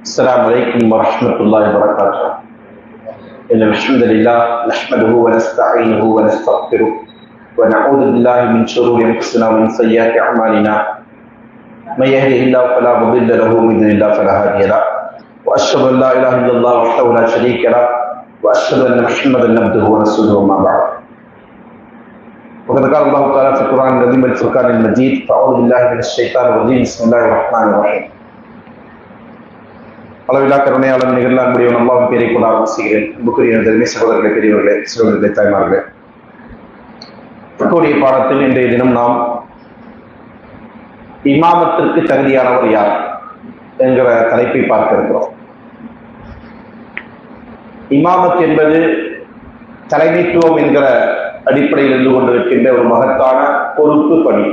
السلام عليكم ورحمة الله وبركاته. إن الحمد لله نحمده ونستعينه ونستغفره ونعوذ بالله من شرور أنفسنا ومن سيئات أعمالنا. من يهده الله فلا مضل له ومن يضلل الله فلا هادي له. وأشهد أن لا إله إلا الله وحده لا شريك له وأشهد أن محمدا عبده ورسوله أما بعد. وقد قال الله تعالى في القرآن العظيم والفرقان المجيد فأعوذ بالله من الشيطان الرجيم بسم الله الرحمن الرحيم. அளவில்லா கருணையாளன் நிகழ்லாம் முடியும் அல்லாஹ்வின் பேரை கொண்டு ஆரம்பிக்கிறேன். அன்புக்குரிய தர்மீ சகோதரர்களே, பெரியவர்களே, சிறுவர்களே, தாய்மார்களே, தற்போதைய பாடத்தில் இன்றைய தினம் நாம் இமாமத்திற்கு தகுதியானவர் யார் என்கிற தலைப்பை பார்க்க இருக்கிறோம். இமாமத் என்பது தலைமைத்துவம் என்கிற அடிப்படையில் இருந்து கொண்டிருக்கின்ற ஒரு மகத்தான பொறுப்பு பணி.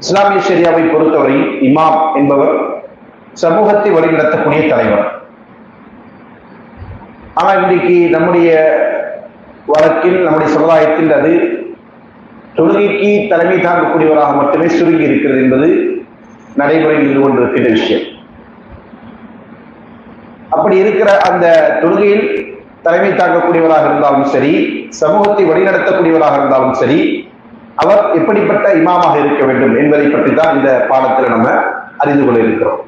இஸ்லாமிய ஷரியாவை பொறுத்தவரை இமாம் என்பவர் சமூகத்தை வழிநடத்தக்கூடிய தலைவர். ஆனால் இன்றைக்கு நம்முடைய வழக்கில், நம்முடைய சமுதாயத்தில் அது தொழுகைக்கு தலைமை தாங்கக்கூடியவராக மட்டுமே சுருங்கி இருக்கிறது என்பது நடைமுறையில் இருந்து கொண்டிருக்கின்ற விஷயம். அப்படி இருக்கிற அந்த தொழுகையில் தலைமை தாங்கக்கூடியவராக இருந்தாலும் சரி, சமூகத்தை வழிநடத்தக்கூடியவராக இருந்தாலும் சரி, அவர் எப்படிப்பட்ட இமாமாக இருக்க வேண்டும் என்பதை பற்றி தான் இந்த பாடத்தில் நம்ம அறிந்து கொள்ள இருக்கிறோம்.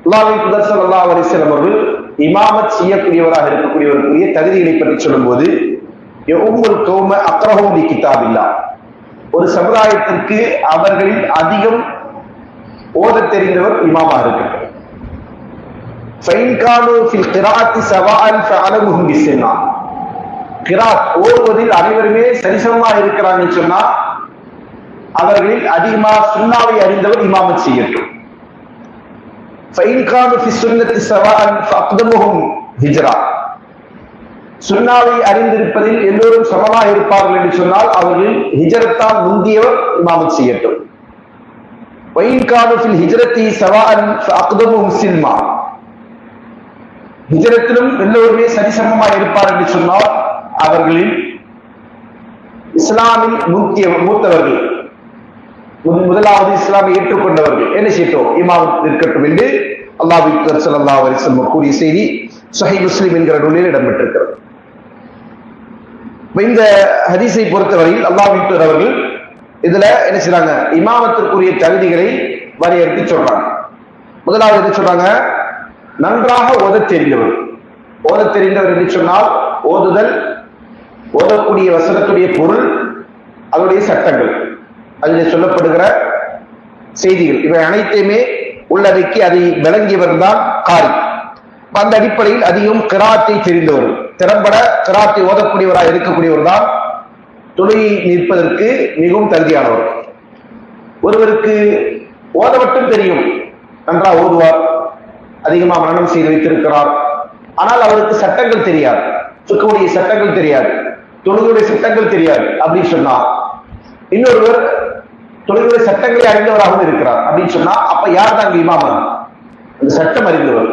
அல்லாஹ்வின் தூதர் ஸல்லல்லாஹு அலைஹி வஸல்லம் அவர்கள் இமாமத் செய்யக்கூடியவராக இருக்கக்கூடியவருக்குரிய தகுதிகளை பற்றி சொல்லும்போது யஉம்முல் கௌம அக்ரஹும் பி கிதாபில்லாஹ், ஒரு சமுதாயத்திற்கு அவர்களில் அதிகம் ஓதத் தெரிந்தவர் இமாமாக இருக்கிறார். ஃபைன் கானு ஃபில் கிராஅத்தி ஸவாஅன் ஃபஅலமுஹும் பிஸ்ஸின்னா, கிராத் ஓதுவதில் அனைவருமே சரிசமமாக இருக்கிறாங்கன்னு சொன்னா அவர்களில் அதிகமாக சுன்னாவை அறிந்தவர் இமாமத் செய்யட்டும். சுன்னாவை அறிந்திருப்பதில் எல்லோரும் சமமாக இருப்பார்கள் என்று சொன்னால் அவர்கள் ஹிஜ்ரத்தால் முந்தியவர் இமாமத் செய்யட்டும். ஹிஜ்ரத்திலும் எல்லோருமே சரிசமமாக இருப்பார்கள் என்று சொன்னால் அவர்களில் இஸ்லாமில் மூத்தவர்கள், முதலாவது இஸ்லாமை ஏற்றுக்கொண்டவர்கள் என்ன செய்யட்டும், இமாமத் இருக்கட்டும் என்று அல்லாஹ்வின் தூதர் ஸல்லல்லாஹு அலைஹி வஸல்லம் கூறிய செய்தி ஸஹீஹ் முஸ்லிம் என்கிற நூலில் இடம்பெற்றிருக்கிறது. இந்த ஹதீஸை பொறுத்தவரையில் அல்லாஹ்வின் தூதர் அவர்கள் இதுல என்ன செய்றாங்க, இமாமத்திற்குரிய தகுதிகளை வரையறுத்து சொல்றாங்க. முதலாவது என்ன சொல்றாங்க, நன்றாக ஓதத் தெரிந்தவர். ஓதத் தெரிந்தவர் என்று சொன்னால் ஓதுதல், ஓதக்கூடிய வசனத்துடைய பொருள், அதனுடைய சட்டங்கள், அதில் சொல்லப்படுகிற செய்திகள், இவை அனைத்தையுமே உள்ளடக்கி அதை விளங்கியவர் தான் காரி. அந்த அடிப்படையில் அதிகம் கிராத்தை தெரிந்தவர், திறம்பட கிராத்தை ஓதக்கூடியவராக இருக்கக்கூடியவர் தான் தொழுகை நிற்பதற்கு மிகவும் தகுதியானவர். ஒருவருக்கு ஓத மட்டும் தெரியும், நன்றாக ஓதுவார், அதிகமாக மரணம் செய்து வைத்திருக்கிறார், ஆனால் அவருக்கு சட்டங்கள் தெரியாது, ஃபிக்ஹுடைய சட்டங்கள் தெரியாது, தொழுகையுடைய சட்டங்கள் தெரியாது அப்படின்னு சொன்னா, இன்னொருவர் தொழுகையுடைய சட்டங்களை அறிந்தவராகவும் இருக்கிறார் அப்படின்னு சொன்னா அப்ப யார் தான் இமாமா? அந்த சட்டம் அறிந்தவர்.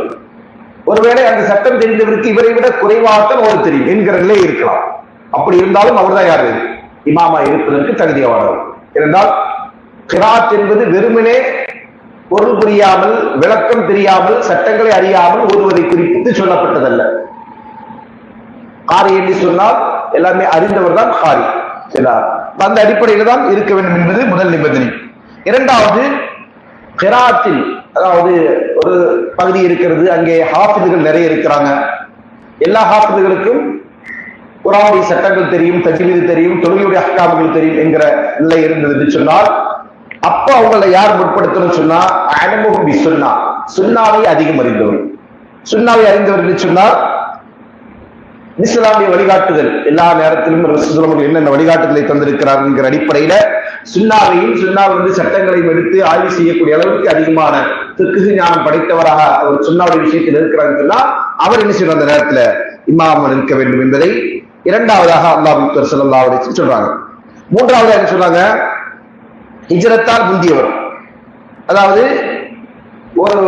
ஒருவேளை அந்த சட்டம் தெரிந்தவருக்கு இவரை விட குறைவாகத்தான் ஓத தெரியும் என்கிற நிலை இருக்கலாம். அப்படி இருந்தாலும் அவர் தான் யாரு? இமாமா இருப்பதற்கு தகுதியானவர். இருந்தால் கிராத் என்பது வெறுமனே பொருள் புரியாமல், விளக்கம் தெரியாமல், சட்டங்களை அறியாமல் ஒருவரை குறிப்பிட்டு சொல்லப்பட்டதல்ல. காரி என்று சொன்னால் எல்லாமே அறிந்தவர் தான் காரி. அந்த அடிப்படையில் தான் இருக்க வேண்டும் என்பது முதல் நிபந்தனை. இரண்டாவது, கிராத்தில், அதாவது ஒரு பகுதி இருக்கிறது, அங்கே ஹாஃபிதுகள் நிறைய இருக்கிறாங்க, எல்லா ஹாஃபிதுகளுக்கும் குர்ஆனுடைய சட்டங்கள் தெரியும், தஜ்வீது தெரியும், தொழுகையுடைய அஹ்காம்கள் தெரியும் என்கிற நிலை இருந்தது என்று சொன்னால் அப்ப அவங்களை யார் முற்படுத்தணும் சொன்னா அலமுஹும் பிஸ்ஸுன்னா, சுன்னாவை அதிகம் அறிந்தவர். சுன்னாவை அறிந்தவர் என்று சொன்னால் இஸ்லாமிய வழிகாட்டுதல், எல்லா நேரத்திலும் ரசூலுல்லாஹ் என்னென்ன வழிகாட்டுதலை தந்திருக்கிறார் என்கிற அடிப்படையில சுன்னாவையும், சுன்னாவிலிருந்து சட்டங்களையும் எடுத்து ஆய்வு செய்யக்கூடிய அளவுக்கு அதிகமான ஃபிக்ஹ் ஞானம் படைத்தவராக அவர் சுன்னாவுடைய விஷயத்தில் இருக்கிறார் சொன்னா அவர் என்ன செய்யணும், அந்த நேரத்துல இமாம் இருக்க வேண்டும் என்பதை இரண்டாவதாக அல்லாஹ்வின் தூதர் ஸல்லல்லாஹு அலைஹி வஸல்லம் சொல்றாங்க. மூன்றாவது என்ன சொல்றாங்க, ஹிஜ்ரத்தால் முந்தியவர், அதாவது ஒரு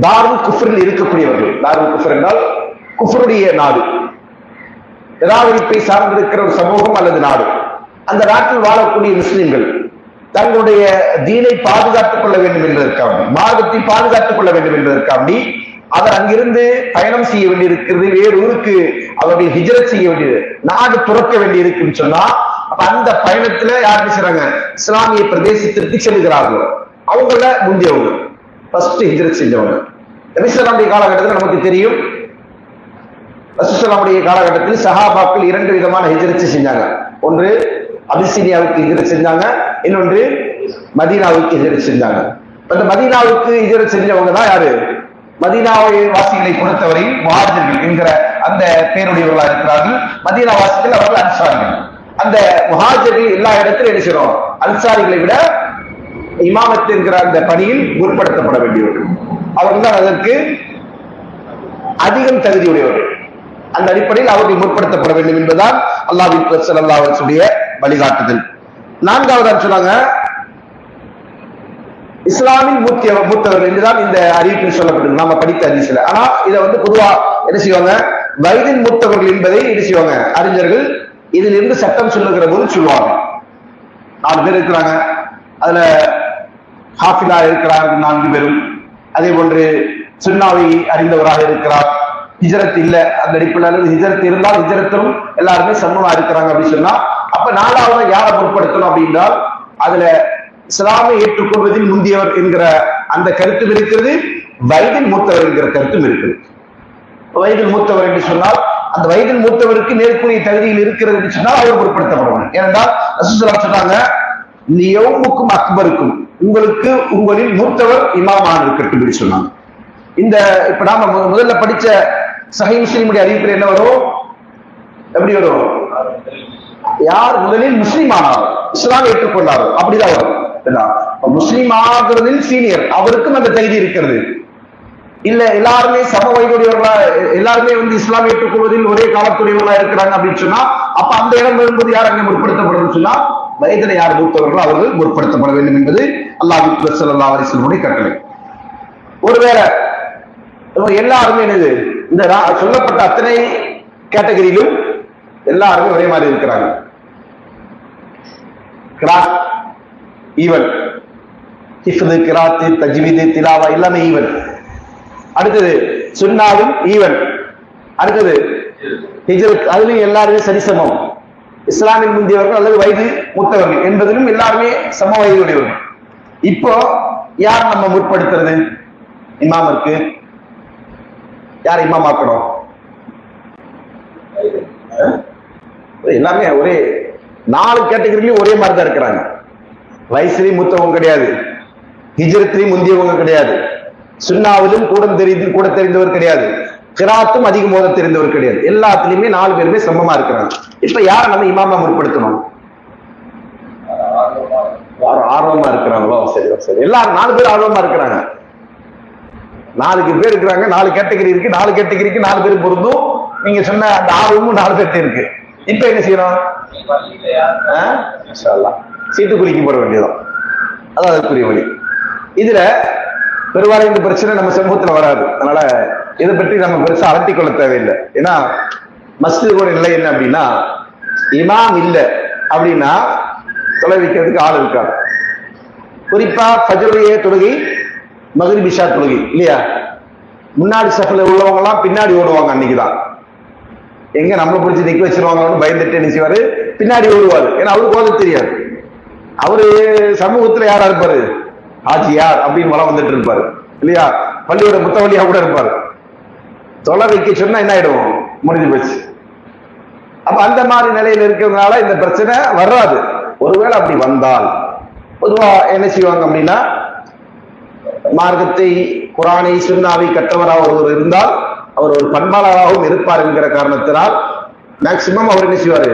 தாருல் குஃப்ரில் இருக்கக்கூடியவர்கள். தாருல் குஃப்ர் என்றால் குஃப்ருடைய நாடு, நிராகரிப்பை சார்ந்திருக்கிற ஒரு சமூகம் அல்லது நாடு, அந்த நாட்டில் வாழக்கூடிய முஸ்லிம்கள் தங்களுடைய தீனை பாதுகாத்துக் கொள்ள வேண்டும் என்பதற்காண்டி, மார்க்கத்தை பாதுகாத்துக் கொள்ள வேண்டும் என்பதற்காண்டி அவர் அங்கிருந்து பயணம் செய்ய வேண்டியிருக்கிறது. வேறு ஊருக்கு அவர்கள் ஹிஜ்ரத் செய்ய வேண்டியது, நாடு துறக்க வேண்டி இருக்குன்னு சொன்னா, அந்த பயணத்துல யாரு செய்றாங்க? இஸ்லாமிய பிரதேசத்திற்கு செல்கிறார்கள். அவங்கள முந்தியவங்க, ஃபர்ஸ்ட் ஹிஜ்ரத் செஞ்சவங்க. நபி ஸல்லல்லாஹு அலைஹி காலகட்டத்தில் நமக்கு தெரியும், ரசூலுல்லாஹி காலகட்டத்தில் சஹாபாக்கள் 2 விதமான ஹிஜ்ரத் செஞ்சாங்க. ஒன்று அபிசீனியாவுக்கு ஹிஜ்ரத் செஞ்சாங்க, இன்னொன்று மதீனாவுக்கு ஹிஜ்ரத் செஞ்சாங்க. அந்த மதீனாவுக்கு ஹிஜ்ரத் செஞ்சவங்க தான் யாரு? மதீனாவை வாசிகளை பொறுத்தவரையில் முஹாஜிர்கள் என்கிற அந்த பேருடையவர்களாக இருக்கிறார்கள். மதீனா வாசிகள் அவர்கள் அன்சாரிகள். அந்த முஹாஜிர்கள் எல்லா இடத்திலும் என்ன செய்றோம்? அன்சாரிகளை விட இமாமத் என்கிற அந்த பணியில் முற்படுத்தப்பட வேண்டியவர்கள். அவர்கள் தான் அதற்கு அதிகம் தகுதியுடையவர்கள். அந்த அடிப்படையில் அவர்கள் முற்படுத்தப்பட வேண்டும் என்பதுதான் அல்லாஹ்வின் தூதர் ஸல்லல்லாஹு அலைஹி வஸல்லம் உடைய வழிகாட்டுதல். 4வது சொன்னாங்க, இஸ்லாமின் மூத்தவர்கள் என்றுதான் இந்த அறிவிப்பில் சொல்லப்பட்டது, நாம படித்த ஹதீஸ்ல. ஆனா இதை பொதுவா என்ன செய்வாங்க? வயதின் மூத்தவர்கள் என்பதை என்ன செய்வாங்க? அறிஞர்கள் இதிலிருந்து சட்டம் சொல்லுகிற போது சொல்லுவாங்க. 4 பேர் இருக்கிறாங்க, அதுல ஹாஃபிலா இருக்கிறார்கள் 4 பேரும். அதே போன்று சுன்னாவை அறிந்தவராக இருக்கிறார். ஹிஜ்ரத் இல்ல, அந்த அடிப்படையில் ஹிஜ்ரத் இருந்தால் ஹிஜ்ரத்தும் எல்லாருமே சமமா இருக்கிறாங்க அப்படின்னு சொன்னா, அப்ப 4வது யாரை முற்படுத்தணும் அப்படின்றால் அதுல இஸ்லாமை ஏற்றுக்கொள்வதில் முந்தியவர் என்கிற அந்த கருத்தும் இருக்கிறது, வயதில் மூத்தவர் என்கிற கருத்தும் இருக்குது. வயதில் மூத்தவர் என்று சொன்னால் அந்த வயதில் மூத்தவருக்கு நேர்க்குரிய தகுதியில் இருக்கிறது என்று சொன்னால் அவர் பொருட்படுத்தப்படுவாங்க. ஏனென்றால் ரசூலுல்லாஹி சொன்னாங்க, லியௌமுக்கும் அக்பருக்கும், உங்களுக்கு உங்களில் மூத்தவர் இமாமாக இருக்கட்டும் என்று சொன்னாங்க. இந்த இப்ப நாம முதல்ல படிச்ச சஹீஹ் முஸ்லிமுடைய அறிவிப்பில் என்ன வரும்? எப்படி வரும்? யார் முதலில் முஸ்லீம் ஆனாரோ, இஸ்லாம் ஏற்றுக்கொண்டாரோ அப்படிதான் வரும். முஸ்லீம் ஆகிறதில் சீனியர், அவருக்கும் அந்த தகுதி இருக்கிறது. இல்ல எல்லாருமே சம வயதுடையவர்களா, எல்லாருமே இஸ்லாம் ஏற்றுக்கொள்வதில் ஒரே காலத்துடையவர்களா இருக்கிறாங்க அப்படின்னு சொன்னா, அப்ப அந்த இடம் வரும்போது யார் அங்கே முற்படுத்தப்படும் சொன்னா, வயதில் யார் மூத்தவர்களோ அவர்கள் முற்படுத்தப்பட வேண்டும் என்பது அல்லாஹ்வின் தூதர் ஸல்லல்லாஹு அலைஹி வஸல்லம் கட்டளை. ஒருவேளை எல்லாருமே என்னது, இந்த சொல்லப்பட்ட அத்தனை கேட்டகரியிலும் எல்லாருமே ஒரே மாதிரி இருக்கிறாங்க. கிராத் ஈவன், ஹிஃப்து, கிராத், தஜ்வீது, திலாவா எல்லாமே ஈவன். அடுத்தது சுன்னாவும் ஈவன். அடுத்தது ஹிஜ்ரத், அதுலயும் எல்லாருமே சரிசமம். இஸ்லாமின் முந்தியவர்கள் அல்லது வயது மூத்தவர்கள் என்பதிலும் எல்லாருமே சம வயதுடையவர்கள். இப்போ யார் நம்ம முற்படுத்துறது? இமாமிற்கு யார் இமாம் ஆக்கணும்? எல்லாமே ஒரே 4 கேட்டகரியிலும் ஒரே மாதிரி தான் இருக்கிறாங்க. வயசுலையும் மூத்தவங்க கிடையாது, ஹிஜ்ரத்திலையும் முந்தியவங்க கிடையாது, சுன்னாவிலும் கூட தெரிந்தவர் கிடையாது, கிராத்தும் அதிகம் ஓத தெரிந்தவர் கிடையாது. எல்லாத்துலயுமே 4 பேருமே சமமா இருக்கிறாங்க. இப்ப யார நம்ம இமாமா முற்படுத்தணும்? ஆர்வமா இருக்கிறாங்களோ? சரி சரி, எல்லாரும் 4 பேர் ஆர்வமா இருக்கிறாங்க. 4 பேர் இருக்கிறாங்க, 4 கேட்டகரி இருக்கு. 4 கேட்டகரிக்கு 4 பேர் பொருந்தும். நீங்க சொன்ன அந்த ஆர்வமும் 4 பேர்ட்ட இருக்கு. இப்ப என்ன செய்யணும்? சீட்டு குலுக்கி போட வேண்டியதான், அதான் அதுக்குரிய வழி. இதுல பெரும்பாலும் இந்த பிரச்சனை நம்ம சமூகத்துல வராது. அதனால இதை பற்றி நம்ம பெருசா அலட்டிக் கொள்ள தேவையில்லை. ஏன்னா மஸ்ஜிதோட நிலை என்ன அப்படின்னா, இமாம் இல்லை அப்படின்னா தொலை வைக்கிறதுக்கு ஆள் இருக்காது. குறிப்பா ஃபஜ்ருடைய தொழுகை, மக்ரிப் இஷா தொழுகை இல்லையா, முன்னாடி சஃப்ல உள்ளவங்க எல்லாம் பின்னாடி ஓடுவாங்க. அன்னைக்குதான் எங்க நம்மளை பிடிச்சி நிக்க வச்சிருவாங்கன்னு பயந்துட்டு நினைச்சுவாரு, பின்னாடி ஓடுவாரு. ஏன்னா அவருக்கு ஓத தெரியாது. அவரு சமூகத்துல யாரா இருப்பாரு? ஆஜியார் அப்படின்னு வளம் வந்துட்டு இருப்பாரு இல்லையா, பள்ளியோட முத்தவழியா கூட இருப்பாரு. தொலை வைக்க சொன்னா என்ன ஆயிடும்? முடிஞ்சு போச்சு. அப்ப அந்த மாதிரி நிலையில இருக்கிறதுனால இந்த பிரச்சனை வராது. ஒருவேளை அப்படி வந்தால் பொதுவா என்ன செய்வாங்க அப்படின்னா, மார்க்கத்தை, குரானை, சுன்னாவை கற்றவராக ஒருவர் இருந்தால் அவர் ஒரு பண்பாளராகவும் இருப்பார் என்கிற காரணத்தினால் மேக்சிமம் அவர் என்ன செய்வாரு?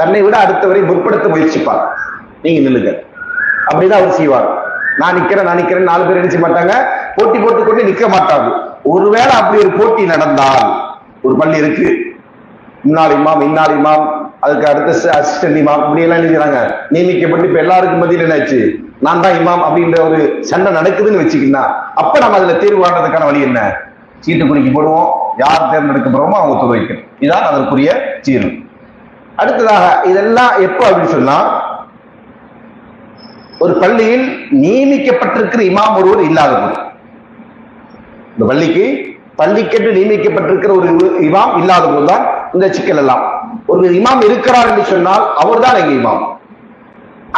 தன்னை விட அடுத்தவரை முற்படுத்த முயற்சிப்பார். நீங்க நில்லுங்க அப்படிதான் அவர் செய்வார். நான் நிக்கிறேன் 4 பேர் நினைச்ச மாட்டாங்க, போட்டி போட்டுக்கொண்டு நிக்க மாட்டாங்க. ஒருவேளை அப்படி ஒரு போட்டி நடந்தால், ஒரு பள்ளி இருக்கு, முன்னாள் இமாம், இன்னார் இமாம், அதுக்கு அடுத்த அசிஸ்டன்ட் இமாம், இப்படி எல்லாம் நினைக்கிறாங்க நியமிக்கப்பட்டு இப்ப எல்லாருக்கும் மத்தியில் என்னாச்சு, நான் தான் இமாம் அப்படின்ற ஒரு சண்டை நடக்குதுன்னு வச்சுக்கிட்டா, அப்ப நம்ம அதுல தீர்வு காண்றதுக்கான வழி என்ன? சீட்டு குலுக்கி போடுவோம், யார் தேர்ந்தெடுக்கப்படுறோமோ அவங்க தொகை வைக்கணும். இதுதான் அதற்குரிய தீர்வு. அடுத்ததாக இதெல்லாம் எப்போ அப்படின்னு சொன்னா, ஒரு பள்ளியில் நியமிக்கப்பட்டிருக்கிற இமாம் ஒருவர் இல்லாத போது, இந்த பள்ளிக்கென்று நியமிக்கப்பட்டிருக்கிற ஒரு இமாம் இல்லாத போதுதான் இந்த சிக்கல் எல்லாம். ஒரு இமாம் இருக்கிறார் என்று சொன்னால் அவர் தான் எங்க இமாம்.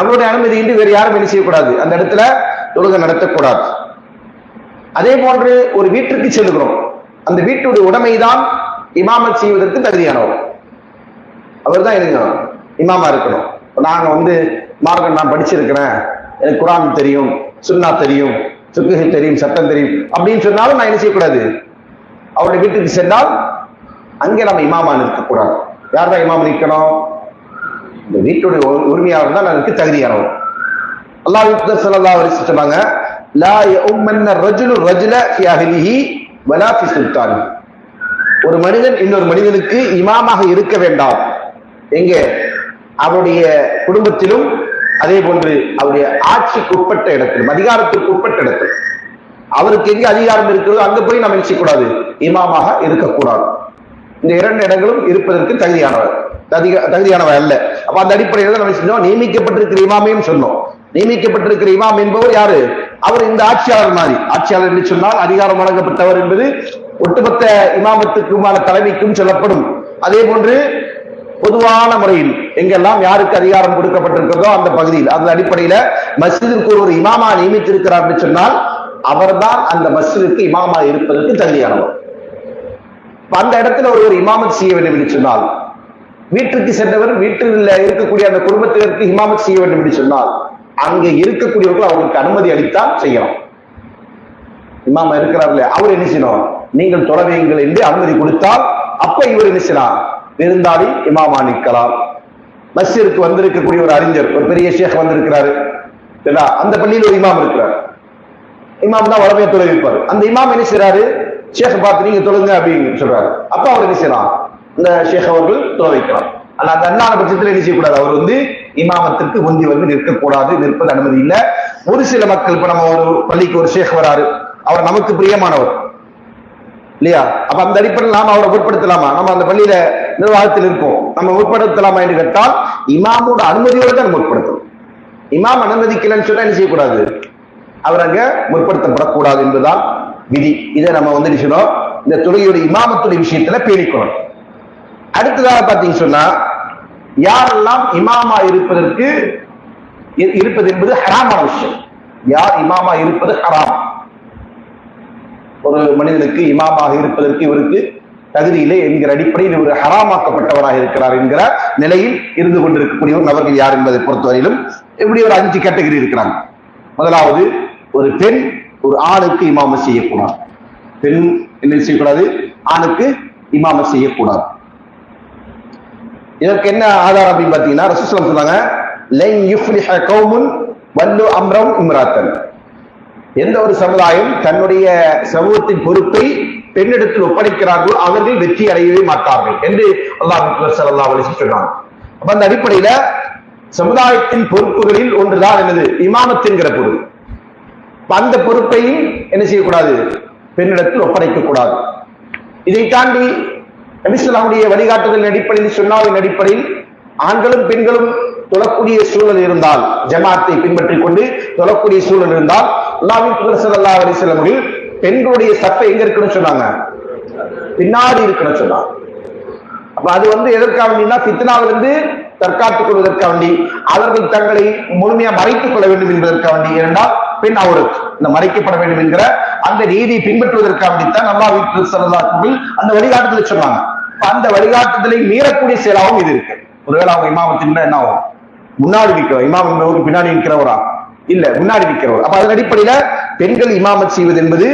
அவருடைய அனுமதியின்றி வேறு யாரும் என்ன செய்யக்கூடாது, அந்த இடத்துல தொழுகை நடத்தக்கூடாது. அதே போன்று ஒரு வீட்டிற்கு செல்கிறோம், அந்த வீட்டுடைய உடைமைதான் இமாமத் செய்வதற்கு தகுதியானவர், அவர் தான் எனக்கு இமாமா இருக்கணும். நாங்க மார்க்கம் நான் படிச்சிருக்கிறேன், எனக்கு குர்ஆன் தெரியும், சுன்னா தெரியும், ஃபிக்ஹ் தெரியும், சட்டம் தெரியும் அப்படின்னு சொன்னாலும் நான் என்ன செய்யக்கூடாது, அவருடைய வீட்டுக்கு சென்றால் அங்கே நம்ம இமாமா நிற்கக்கூடாது. யார் தான் இமாம் நிற்கணும், இந்த வீட்டுடைய உரிமையாளர் தான் எனக்கு தகுதியானவர். அல்லாஹ் ஸல்லல்லாஹு அலைஹி வஸல்லம் சொன்னாங்க, லா யஉம்மன்ன ரஜுலு ரஜுல ஃபி அஹ்லிஹி வலா ஃபி சுல்தானி. ஒரு மனிதன் இன்னொரு மனிதனுக்கு இமாமாக இருக்க வேண்டாம், எங்க அவருடைய குடும்பத்திலும் அதே போன்று அவருடைய ஆட்சிக்கு உட்பட்ட இடத்திலும், அதிகாரத்திற்கு உட்பட்ட இடத்தில் அவருக்கு எங்க அதிகாரம் இருக்கிறதோ அங்க போய் நம்ம நினைச்சக்கூடாது, இமாமாக இருக்கக்கூடாது. இந்த இரண்டு இடங்களும் இருப்பதற்கு தகுதியானவர் அல்ல. அப்ப அந்த அடிப்படையில் நம்ம செஞ்சோம், நியமிக்கப்பட்டிருக்கிற இமாமையும் சொன்னோம். நியமிக்கப்பட்டிருக்கிற இமாம் என்பவர் யாரு, அவர் இந்த ஆட்சியாளர் மாதிரி. ஆட்சியாளர் என்று சொன்னால் அதிகாரம் வழங்கப்பட்டவர் என்பது ஒட்டுமொத்த இமாமத்துக்குமான தலைமைக்கும் சொல்லப்படும். அதே போன்று பொதுவான முறையில் எங்கெல்லாம் யாருக்கு அதிகாரம் கொடுக்கப்பட்டிருக்கிறதோ அந்த பகுதியில், அந்த அடிப்படையில மஸ்ஜிதிற்கு ஒரு இமாமா நியமித்திருக்கிறார் என்று சொன்னால் அவர்தான் அந்த மஸ்ஜிதுக்கு இமாமா இருப்பதற்கு தகுதியானவர். அந்த இடத்துல ஒரு இமாமத் செய்ய வேண்டும் என்று சொன்னால், வீட்டுக்கு சென்றவர் வீட்டில் இருக்கக்கூடிய அந்த குடும்பத்தினருக்கு இமாமத் செய்ய வேண்டும் என்று சொன்னால் அங்கே இருக்கக்கூடியவர்கள் அவர்களுக்கு அனுமதி அளித்தால் செய்யலாம். இமாமா இருக்கிறார்களே அவர் என்ன செய்யணும், நீங்கள் தொலைவீங்கள் என்று அனுமதி கொடுத்தால் அப்ப இவர் என்ன செய்யலாம், விருந்தாளி இமாமா நிற்கலாம். மஸ்ஜிதுக்கு வந்திருக்கக்கூடிய ஒரு அறிஞர், ஒரு பெரிய ஷேக் வந்திருக்கிறாரு, அந்த பள்ளியில் ஒரு இமாம் இருக்கிறார், இமாம் தான் வளமையா தொலை வைப்பார். அந்த இமாம் என்ன செய்யறாரு, ஷேக் பார்த்து நீங்க தொழுங்க அப்படின்னு சொல்றாரு. அப்ப அவர் என்ன செய்யலாம், இந்த ஷேக் அவர்கள் தொலை வைக்கலாம். ஆனா அந்த அண்ணான பட்சத்தில் என்ன செய்யக்கூடாது, அவர் இமாமத்திற்கு முந்தி நிற்கக்கூடாது, நிற்பது அனுமதி இல்லை. ஒரு சில மக்கள், இப்ப நம்ம ஒரு பள்ளிக்கு ஒரு ஷேக் வராரு, அவர் நமக்கு பிரியமானவர் இல்லையா, அப்ப அந்த அடிப்படையில் நாம அவரை முற்படுத்தலாமா, நம்ம அந்த பள்ளியில நிர்வாகத்தில் இருக்கோம், நம்ம முற்படுத்தலாமா என்று கேட்டால் இமாமோட அனுமதியோடு தான் முற்படுத்தணும். இமாம் அனுமதிக்கலன்னு சொன்னா என்ன செய்யக்கூடாது, அவர் அங்க முற்படுத்தப்படக்கூடாது என்பதுதான் விதி. இதை நம்ம நினைச்சோம் இந்த தொழுகையுடைய இமாமத்துடைய விஷயத்துல பேணிக்கணும். அடுத்ததாக பாத்தீங்கன்னு சொன்னா, யாரெல்லாம் இமாமா இருப்பது என்பது ஹராமான விஷயம். யார் இமாமா இருப்பது ஹராம், ஒரு மனிதனுக்கு இமாமாக இருப்பதற்கு இவருக்கு தகுதியிலே என்கிற அடிப்படையில் இவர் ஹராமாக்கப்பட்டவராக இருக்கிறார் என்கிற நிலையில் இருந்து கொண்டிருக்கக்கூடிய நபர்கள் யார் என்பதை பொறுத்தவரையிலும் இப்படி ஒரு 5 கேட்டகரி இருக்கிறாங்க. முதலாவது, ஒரு பெண் ஒரு ஆணுக்கு இமாம செய்யக்கூடாது. பெண் என்ன செய்யக்கூடாது, ஆணுக்கு இமாம செய்யக்கூடாது. இதற்கு என்ன ஆதாரம் அப்படின்னு பாத்தீங்கன்னா, ரசூலுல்லாஹி சொன்னாங்க, லன் யுஃப்லிஹ கௌமுன் வல்லு அம்ரம் இம்ராத்தன். எந்த ஒரு சமுதாயம் தன்னுடைய சமூகத்தின் பொறுப்பை பெண்ணிடத்தில் ஒப்படைக்கிறார்களோ அவர்கள் வெற்றி அடையவே மாட்டார்கள் என்று அல்லாஹ் ஸல்லல்லாஹு அலைஹி வஸல்லம் சொன்னாங்க. அப்ப அந்த அடிப்படையில சமுதாயத்தின் பொறுப்புகளில் ஒன்றுதான் என்னது, இமாமத் என்கிற பொறுப்பு. அந்த பொறுப்பையும் என்ன செய்யக்கூடாது, பெண்ணிடத்தில் ஒப்படைக்க கூடாது. இதை தாண்டி நபி ஸல்லல்லாஹு அலைஹி வஸல்லம் வழிகாட்டுதலின் அடிப்படையில், சுன்னாவின் அடிப்படையில் ஆண்களும் பெண்களும் தொழக்கூடிய சூழல் இருந்தால், ஜமாத்தை பின்பற்றிக் கொண்டு தொழக்கூடிய சூழல் இருந்தால், அல்லாஹ்வின் தூதர் ஸல்லல்லாஹு அலைஹி வஸல்லம் அவர்கள் பெண்களுடைய சட்டை எங்க இருக்குன்னு சொன்னாங்க, பின்னாடி இருக்குன்னு சொன்னாங்க. அப்ப அது எதற்காக வேண்டினா, ஃபித்னாவிலிருந்து தற்காத்துக் கொள்வதற்காக வேண்டி, அவர்கள் தங்களை முழுமையா மறைத்துக் கொள்ள வேண்டும் என்பதற்காக வேண்டி. இரண்டால் பெண் அவருக்கு இந்த மறைக்கப்பட வேண்டும் என்கிற அந்த நீதியை பின்பற்றுவதற்காக வேண்டித்தான் அல்லாஹ்வின் தூதர் ஸல்லல்லாஹு அலைஹி வஸல்லம் அந்த வழிகாட்டுதலை சொன்னாங்க. அந்த வழிகாட்டுதலை மீறக்கூடிய செயலாகவும் இது இருக்கு. ஒருவேளை அவங்க இமாமத்தின் என்ன ஆகும், முன்னாடி நிற்கிறோம், இமாம் என்பவருக்கு பின்னாடி நிற்கிறவரா இல்ல, முன்னாடி நிற்கிறவர். அப்ப அதன் அடிப்படையில பெண்கள் இமாமத் செய்வது என்பது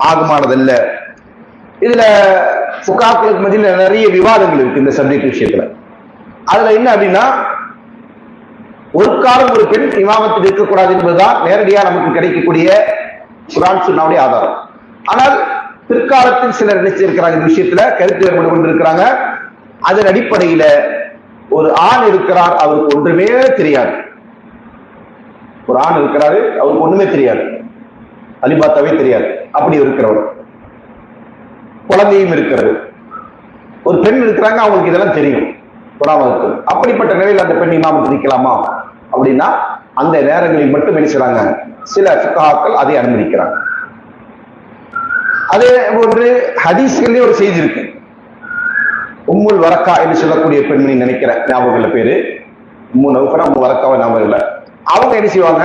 ஆகுமானதல்ல. இதுல ஃபுகாக்களுக்கு மத்தியில நிறைய விவாதங்கள் இருக்கு இந்த சப்ஜெக்ட் விஷயத்துல. அதுல என்ன அப்படின்னா, ஒரு காலம் ஒரு பெண் இமாமத்தில் இருக்கக்கூடாது என்பதுதான் நேரடியா நமக்கு கிடைக்கக்கூடிய குர்ஆன் சுன்னாவுடைய ஆதாரம். ஆனால் பிற்காலத்தில் சிலர் நினைச்சிருக்கிறாங்க இந்த விஷயத்துல கருத்து வேறுபாடு கொண்டிருக்கிறாங்க. அதன் அடிப்படையில ஒரு ஆண் இருக்கிறார், அவருக்கு ஒன்றுமே தெரியாது. ஒரு ஆண் இருக்கிறாரு, அவருக்கு ஒண்ணுமே தெரியாது, அலிபாத்தாவே தெரியாது, அப்படி இருக்கிறவர். குழந்தையும் இருக்கிறது. ஒரு பெண் இருக்கிறாங்க, அவங்களுக்கு இதெல்லாம் தெரியும், அப்படிப்பட்ட நிலையில் அந்த பெண் இமாமத்து நிற்கலாமா அப்படின்னா அந்த நேரங்களில் மட்டும் என்ன செய்றாங்க, சில ஃபிக்ஹாக்கள் அதை அனுமதிக்கிறாங்க. அதே போன்று ஹதீஸ்களே ஒரு செய்தி இருக்கு. உம்முல் வரக்கா என்று சொல்லக்கூடிய பெண்மணி நினைக்கிற ஞாபகம் இல்ல பேரு, உம்மு நௌஃபரா உம்மு வரக்காவை ஞாபகம் இல்லை. அவங்க என்ன செய்வாங்க,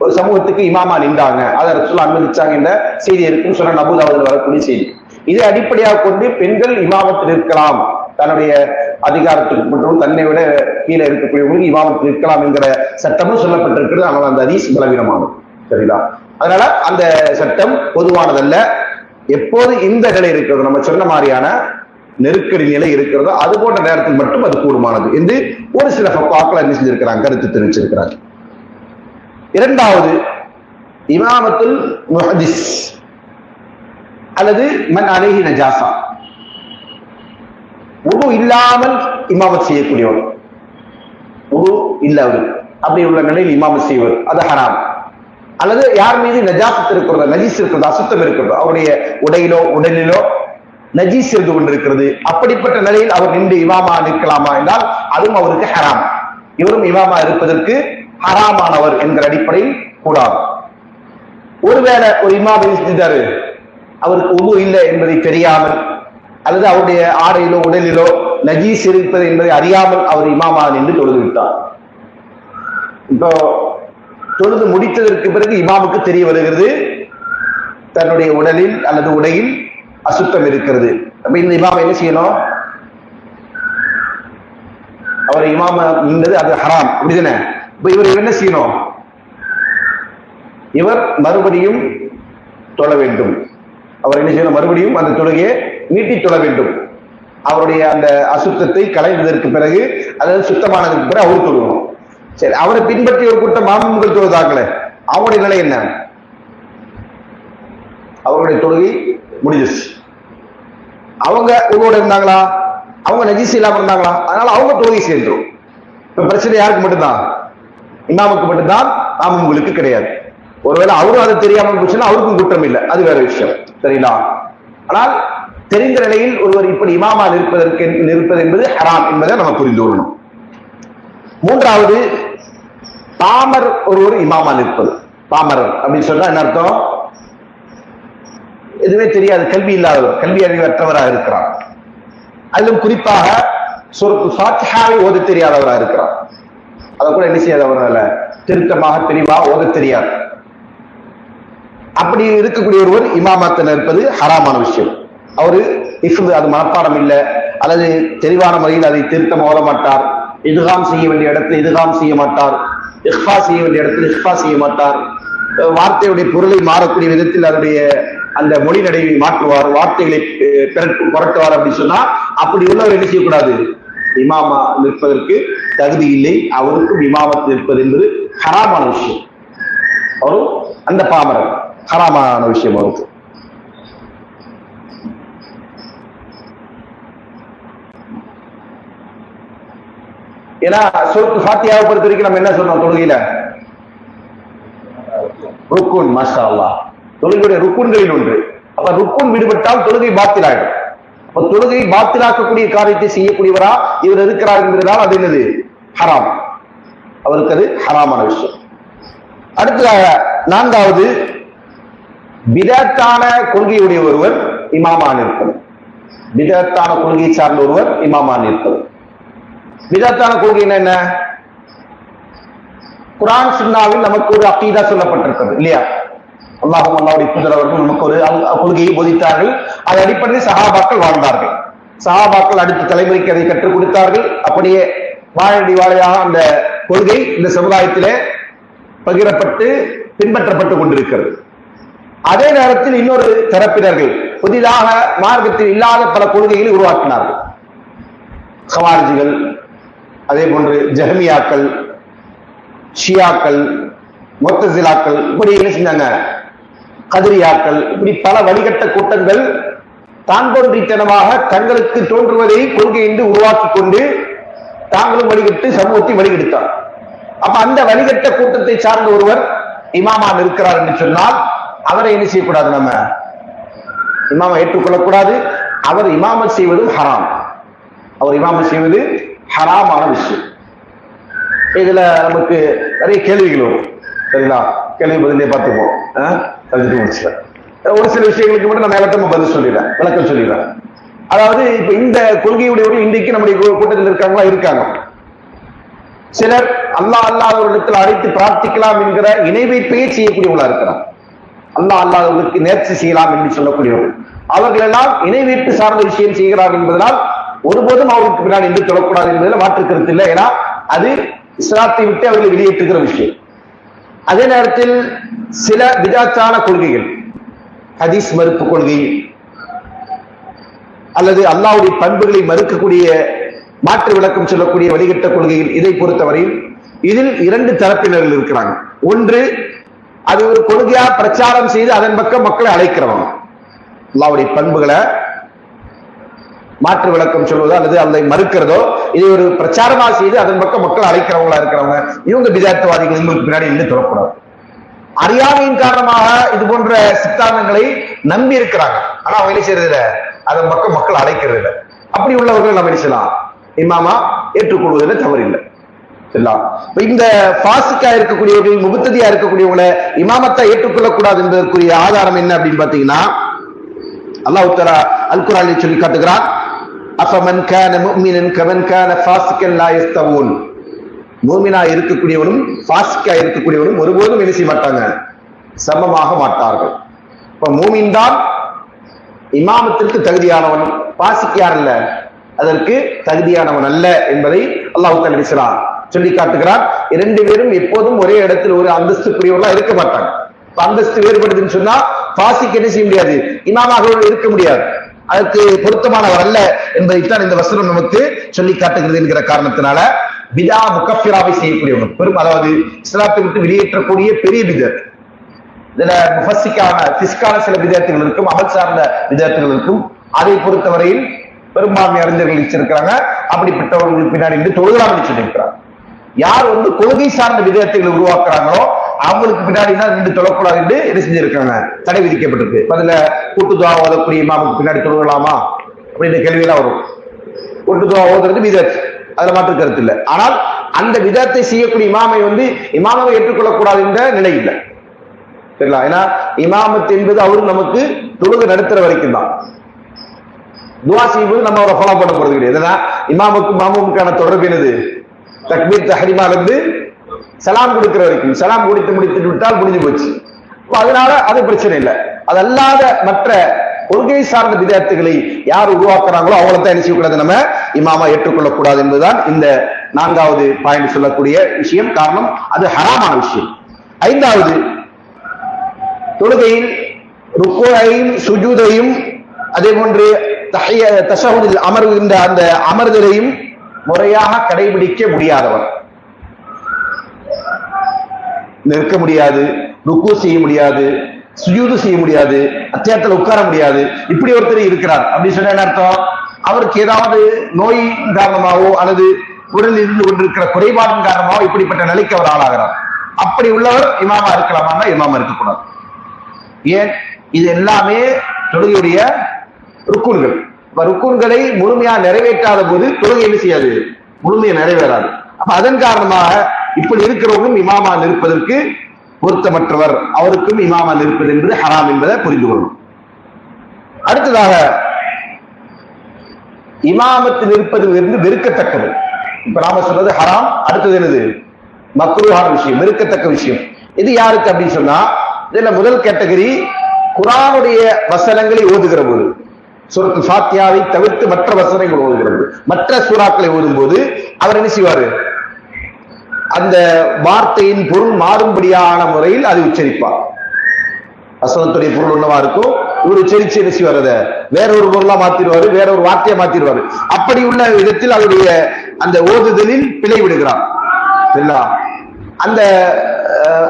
ஒரு சமூகத்துக்கு இமாமா நின்றாங்க, அதை ரசூலுல்லாஹ் அனுமதிச்சாங்க என்ற செய்தி இருக்குன்னு சொன்ன நபூதாவுல வரக்கூடிய செய்தி. இதை அடிப்படையாக கொண்டு பெண்கள் இமாமத்தில் இருக்கலாம், தன்னுடைய அதிகாரத்துக்கு மற்றும் தன்னை விட கீழே இருக்கக்கூடியவங்களுக்கு இமாமத்தில் இருக்கலாம் என்கிற சட்டமும் சொல்லப்பட்டிருக்கிறது. ஆனால் அந்த ஹதீஸ் பலவீனமானது. சரிங்களா? அதனால அந்த சட்டம் பொதுவானதல்ல. எப்போது இந்த நிலை இருக்கிறது, நம்ம சொன்ன மாதிரியான நெருக்கடி நிலை இருக்கிறதோ அது போன்ற நேரத்தில் மட்டும் அது கூடுமானது என்று ஒரு சில ஃபக்ஹாக்கள் என்ன செஞ்சிருக்கிறாங்க, கருத்து தெரிவிச்சிருக்கிறாங்க. இரண்டாவது, இமாமத்துல் முஹதிஸ் அல்லது மன் அலைஹி நஜாசா, உது இல்லாமல் இமாமத் செய்யக்கூடியவர், உது இல்லவர் அப்படி உள்ள நிலையில் இமாமத் செய்வர், அது ஹராம். அல்லது யார் மீது நஜாசத் இருக்கிறதோ, நஜீஸ் இருக்கிறதோ, அசுத்தம் இருக்கிறதோ, அவருடைய உடையிலோ உடலிலோ நஜீஸ் இருந்து கொண்டிருக்கிறது, அப்படிப்பட்ட நிலையில் அவர் நின்று இமாமா நிற்கலாமா என்றால் அதுவும் அவருக்கு ஹராம். இவரும் இமாமா இருப்பதற்கு ஹராமானவர் என்கிற அடிப்படையில் கூடாது. ஒருவேளை ஒரு இமாம் செஞ்சாரு, அவருக்கு உது இல்லை என்பதை தெரியாமல் அல்லது அவருடைய ஆடையிலோ உடலிலோ நஜீஸ் இருப்பது என்பதை அறியாமல் அவர் இமாமா நின்று தொழுது விட்டார். இப்போ தொழுது முடித்ததற்கு பிறகு இமாமுக்கு தெரிய வருகிறது தன்னுடைய உடலில் அல்லது உடையில் அசுத்தம் இருக்கிறது. அப்ப இந்த இமாம் என்ன செய்யணும், அவர் இமாம நின்றது அது ஹராம், அப்படிதானே? இப்ப இவர் என்ன செய்யணும், இவர் மறுபடியும் தொழ வேண்டும். அவர் என்ன செய்யணும், மறுபடியும் அந்த தொழுகையை நீட்டி தொழ வேண்டும். அவருடைய அந்த அசுத்தத்தை களைந்ததற்கு பிறகு, அதாவது சுத்தமானதற்கு பிறகு அவர் தொழுகணும். சரி, அவரை பின்பற்றி ஒரு கூட்டம் மாமூன்கள் தொழுதாக்கல, அவருடைய நிலை என்ன? அவருடைய தொழுகை முடிஞ்சிச்சு. அவங்க உங்களோட இருந்தாங்களா, அவங்க நஜீஸ் இல்லாம இருந்தாங்களா, அதனால அவங்க தொழுகை சேர்ந்துரும். இப்ப பிரச்சனை யாருக்கு மட்டும்தான், இமாமுக்கு மட்டும்தான், மாமூன்களுக்கு கிடையாது. ஒருவேளை அவரும் அதை தெரியாமல் போச்சுன்னா அவருக்கும் குற்றம் இல்லை, அது வேற விஷயம். சரிங்களா? ஆனால் தெரிந்த நிலையில் ஒருவர் இப்படி இமாமா நிற்பது என்பது ஹராம் என்பதை நம்ம புரிந்து கொள்ளணும். மூன்றாவது, பாமர் ஒருவர் இமாமா நிற்பது. பாமரர் அப்படின்னு சொன்னா என்ன அர்த்தம், எதுவுமே தெரியாது, கல்வி இல்லாதவர், கல்வி அறிவற்றவராக இருக்கிறார். அதிலும் குறிப்பாக சூரத்துல் ஃபாத்திஹாவை ஓத தெரியாதவராக இருக்கிறார். அதை கூட என்ன செய்யாதவரால திருத்தமாக தெளிவாக ஓத தெரியாது. அப்படி இருக்கக்கூடிய ஒருவர் இமாமத்தில் இருப்பது ஹராமான விஷயம். அவரு அது மனப்பாடம் இல்லை அல்லது தெளிவான முறையில் அதை திருத்தம் ஓத மாட்டார், இதுகாம் செய்ய வேண்டிய இடத்துல இதுகாம் செய்ய மாட்டார், இஹ்ஃபா செய்ய வேண்டிய இடத்துல இஹ்ஃபா செய்ய மாட்டார், வார்த்தையுடைய பொருளை மாறக்கூடிய விதத்தில் அதனுடைய அந்த மொழி நடையை மாற்றுவார், வார்த்தைகளை புரட்டுவார். அப்படின்னு சொன்னா அப்படி உள்ளவர் என்ன செய்யக்கூடாது, இமாமா நிற்பதற்கு தகுதி இல்லை. அவருக்கும் இமாமத் நிற்பது என்பது ஹராமான விஷயம். அவரும் அந்த பாமரர் ஹராமான விஷயம் அவருக்கு. ஏன்னா சூரத்துல் ஃபாத்திஹாவை பொறுத்த வரைக்கும் நம்ம என்ன சொன்னோம், தொழுகையில ருக்குன், மாஷா அல்லாஹ், தொழுகையுடைய ருக்குன்களில் ஒன்று. அப்ப ருக்குன் விடுபட்டால் தொழுகை பாத்திலாயிடும். அப்ப தொழுகையை பாத்திலாக்கக்கூடிய காரியத்தை செய்யக்கூடியவரா இவர் இருக்கிறார் என்பதால் அது என்னது, ஹராம். அவருக்கு அது ஹராமான விஷயம். அடுத்ததாக நான்காவது, பிதத்தான கொள்கையுடைய ஒருவர் இமாமா நிற்பது. பிதத்தான கொள்கையை சார்ந்த ஒருவர் இமாமா நிற்பது. பிதத்தான கொள்கை என்ன? குர்ஆன் சுன்னாவில் நமக்கு ஒரு அகீதா சொல்லப்பட்டிருக்கிறது இல்லையா? அல்லாஹ்வும் அல்லாஹ்வுடைய தூதர் அவர்கள் நமக்கு ஒரு கொள்கையை போதித்தார்கள். அது அடிப்படையில் சஹாபாக்கள் வாழ்ந்தார்கள். சஹாபாக்கள் அடுத்த தலைமுறைக்கு அதை கற்றுக் கொடுத்தார்கள். அப்படியே வாழடி வாழையாக அந்த கொள்கை இந்த சமுதாயத்திலே பகிரப்பட்டு பின்பற்றப்பட்டு கொண்டிருக்கிறது. அதே நேரத்தில் இன்னொரு தரப்பினர்கள் புதிதாக மார்க்கத்தில் இல்லாத பல கொள்கைகளை உருவாக்கினார்கள். ஹவாரிஜிகள், அதே போன்று ஜஹ்மியாக்கள், ஷியாக்கள், முத்தஸிலாக்கள், இப்படி என்ன செஞ்சாங்க, கதிரியாக்கள், இப்படி பல வழிகட்ட கூட்டங்கள் தான் தோன்றித்தனமாக தங்களுக்கு தோன்றுவதை கொள்கை என்று உருவாக்கி கொண்டு தாங்களும் வழிகட்டு சமூகத்தை வழிகெடுத்தார். அப்ப அந்த வழிகட்ட கூட்டத்தை சார்ந்த ஒருவர் இமாமா இருக்கிறார் என்று சொன்னால் அவரை என்ன செய்யக்கூடாது, நம்ம இமாமா ஏற்றுக்கொள்ளக்கூடாது. அவர் இமாமத் செய்வதும் ஹராம். அவர் இமாமத் செய்வது ஹராமான விஷயம். இதுல நமக்கு நிறைய கேள்விகள் வரும். சரிங்களா? கேள்வி பதிலே பார்த்துப்போம். கழித்து முடிச்சுட்டேன். ஒரு சில விஷயங்களுக்கு மட்டும் நான் மேலத்தமா பதில் சொல்லிடுறேன், விளக்கம் சொல்லிடுறேன். அதாவது இப்ப இந்த கொள்கையுடையவர்கள் இன்றைக்கு நம்முடைய கூட்டத்தில் இருக்காங்களா? இருக்காங்க. சிலர் அல்லாஹ் அல்லாதவர்களிடத்தில் அழைத்து பிரார்த்திக்கலாம் என்கிற இணை வைப்பையே செய்யக்கூடியவங்களா இருக்கிறார். அல்லாஹ் அல்லாதவர்களுக்கு நேர்ச்சி செய்யலாம் என்று சொல்லக்கூடியவர்கள், அவர்கள் எல்லாம் இணை வைப்பு சார்ந்த விஷயம் செய்கிறார்கள் என்பதனால் ஒருபோதும் அவர்களுக்கு பின்னால் என்று தொடக்கூடாது என்பதில் மாற்று கருத்து இல்லை. ஏன்னா அது இஸ்லாத்தை விட்டு அவர்களை வெளியேற்றுகிற விஷயம். அதே நேரத்தில் சில பிதாச்சான கொள்கைகள், ஹதீஸ் மறுப்பு கொள்கை அல்லது அல்லாஹ்வுடைய பண்புகளை மறுக்கக்கூடிய மாற்று விளக்கம் சொல்லக்கூடிய வழிகட்ட கொள்கைகள், இதை பொறுத்தவரையில் இதில் இரண்டு தரப்பினர்கள் இருக்கிறாங்க. ஒன்று, அது ஒரு கொள்கையா பிரச்சாரம் செய்து அதன் பக்கம் மக்களை அழைக்கிறவங்க, அல்லாஹ்வுடைய பண்புகளை மாற்று விளக்கம் சொல்வதோ அல்லது அதை மறுக்கிறதோ, இதை ஒரு பிரச்சாரமா செய்து அதன் பக்கம் மக்கள் அழைக்கிறவங்களா இருக்கிறவங்க. இவங்க பிதார்த்தவாதிகள், இவங்களுக்கு பின்னாடி இருந்து தொடக்கூடாது. அறியாமையின் காரணமாக இது போன்ற சித்தாந்தங்களை நம்பி இருக்கிறாங்க. ஆனா அவங்க என்ன செய்யறது இல்ல, அதன் பக்கம் மக்கள் அழைக்கிறது இல்லை. அப்படி உள்ளவர்கள் நம்ம என்ன செய்யலாம், இமாமா ஏற்றுக்கொள்வதில் தவறில்லை. இந்த பாசிக்கா இருக்கக்கூடியவர்கள், முபத்ததியா இருக்கக்கூடியவங்களை இமாமத்தை ஏற்றுக்கொள்ளக்கூடாது என்பதற்குரிய ஆதாரம் என்ன அப்படின்னு பாத்தீங்கன்னா, அல்லாஹ் தஆலா அல் குர்ஆனில் சொல்லி காட்டுகிறான், அஃபமன் கான முஃமினன் கமன் கான ஃபாசிகன் லா யஸ்தவூன். மூமினா இருக்கக்கூடியவனும் ஃபாசிக்கா இருக்கக்கூடியவனும் ஒருபோதும் என்ன செய்ய மாட்டாங்க, சமமாக மாட்டார்கள். இப்ப மூமின் தான் இமாமத்திற்கு தகுதியானவன், பாசிக் யார் அல்ல, அதற்கு தகுதியானவன் அல்ல என்பதை அல்லாஹ் தஆலா சொல்லி காட்டுகிறான். இரண்டு பேரும் எப்போதும் ஒரே இடத்தில் ஒரு அந்தஸ்துக்குரியவர்களா இருக்க மாட்டாங்க. அந்தஸ்து வேறுபடுதுன்னு சொன்னா பாசிக் என்ன செய்ய முடியாது, இமாமாக இருக்க முடியாது, அதற்கு பொருத்தமானவர் அல்ல என்பதைத்தான் இந்த வசனம் நமக்கு சொல்லி காட்டுகிறது. என்கிற காரணத்தினால பிதா முகஃபிராவை செய்யக்கூடியவங்க பெரும், அதாவது இஸ்லாத்தை விட்டு வெளியேற்றக்கூடிய பெரிய பிதத். இதுல முஃபஸ்ஸிக்கான ஃபிஸ்கான சில விதத்துகள் இருக்கும், அமல் சார்ந்த விதத்துகள் இருக்கும். அதை பொறுத்தவரையில் பெரும்பான்மை அறிஞர்கள் வச்சிருக்கிறாங்க. அப்படிப்பட்டவர்களுக்கு பின்னாடி இருந்து தொழுகலாம் சொல்லியிருக்கிறாங்க. யார் கொள்கை சார்ந்த விதத்துகளை உருவாக்குறாங்களோ அவங்களுக்கு பின்னாடி தான் நின்று தொழக்கூடாது என்று என்ன செஞ்சிருக்காங்க, தடை விதிக்கப்பட்டிருக்கு. அதுல கூட்டுதுவா ஓதக்கூடிய இமாமுக்கு பின்னாடி தொழுகலாமா அப்படின்ற கேள்வியெல்லாம் வரும். கூட்டுதுவா ஓதுறது விதத், அதுல மாற்று கருத்து இல்லை. ஆனால் அந்த விதத்தை செய்யக்கூடிய இமாமை இமாமை ஏற்றுக்கொள்ளக்கூடாது என்ற நிலை இல்லை. சரிங்களா? ஏன்னா இமாமத் என்பது அவரு நமக்கு தொழுகை நடத்துற வரைக்கும் தான். துவா செய்யும்போது நம்ம அவரை ஃபாலோ பண்ண போறது கிடையாது. ஏன்னா இமாமுக்கும் மாமுக்கான தொடர்பு என்னது, தக்பீர் தஹ்ரீமா இருந்து சலாம் கொடுக்கிற வரைக்கும். சலாம் கொடுத்து முடித்து விட்டால் முடிஞ்சு போச்சு. அதனால அது பிரச்சனை இல்லை. அது அல்லாத மற்ற கொள்கை சார்ந்த விதத்துகளை யார் உருவாக்குறாங்களோ அவங்கள தான் என்ன செய்யக்கூடாது, நம்ம இமாமா ஏற்றுக்கொள்ளக்கூடாது என்பதுதான் இந்த நான்காவது பாயிண்ட் சொல்லக்கூடிய விஷயம். காரணம் அது ஹராமான விஷயம். ஐந்தாவது, தொழுகையில் ருக்குவையும் சுஜூதையும் அதே போன்று தஷஹுதில் அமர்கின்ற அந்த அமர்தலையும் முறையாக கடைபிடிக்க முடியாதவர், நிற்க முடியாது, ருக்கு செய்ய முடியாது, சுஜூது செய்ய முடியாது, அத்தியாயத்தில் உட்கார முடியாது, இப்படி ஒருத்தர் இருக்கிறார் அப்படின்னு சொன்ன என்ன அர்த்தம், அவருக்கு ஏதாவது நோய் காரணமாகவோ அல்லது உடலில் இருந்து கொண்டிருக்கிற குறைபாட்டின் காரணமாகவோ இப்படிப்பட்ட நிலைக்கு அவர் ஆளாகிறார். அப்படி உள்ளவர் இமாமா இருக்கலாமா? இமாமா இருக்கக்கூடாது. ஏன்? இது எல்லாமே தொழுகையுடைய ருக்குன்கள். ருக்குன்களை முழுமையா நிறைவேற்றாத போது தொழுகை என்ன செய்யாது, முழுமையா நிறைவேறாது. அப்ப அதன் காரணமாக இப்படி இருக்கிறவங்களும் இமாமா நிற்பதற்கு பொருத்தமற்றவர், அவருக்கும் இமாமா நிற்பது என்பது ஹராம் என்பதை புரிந்து கொள்ளும். அடுத்ததாக, இமாமத்து நிற்பது வெறுக்கத்தக்கது. இப்ப நாம சொல்றது ஹராம், அடுத்தது என்னது, மக்ரூஹான விஷயம், வெறுக்கத்தக்க விஷயம். இது யாருக்கு அப்படின்னு சொன்னா, இதுல முதல் கேட்டகரி குர்ஆனுடைய வசனங்களை ஓதுகிற போது, சூரத்துல் ஃபாத்தியாவை தவிர்த்து மற்ற வசனங்கள் ஓதுகிறது, மற்ற சூறாக்களை ஓதும் போது அவர் என்ன செய்வாரு, அந்த வார்த்தையின் பொருள் மாறும்படியான முறையில் அதை உச்சரிப்பார். வசனத்துடைய பொருள் ஒன்னவா இருக்கும், இவர் உச்சரிச்சு என்ன செய்வார், அதை வேற ஒரு பொருளா மாத்திடுவாரு, வேற ஒரு வார்த்தையை மாத்திடுவாரு. அப்படி உள்ள விதத்தில் அவருடைய அந்த ஓதுதலில் பிழை விடுகிறார். அந்த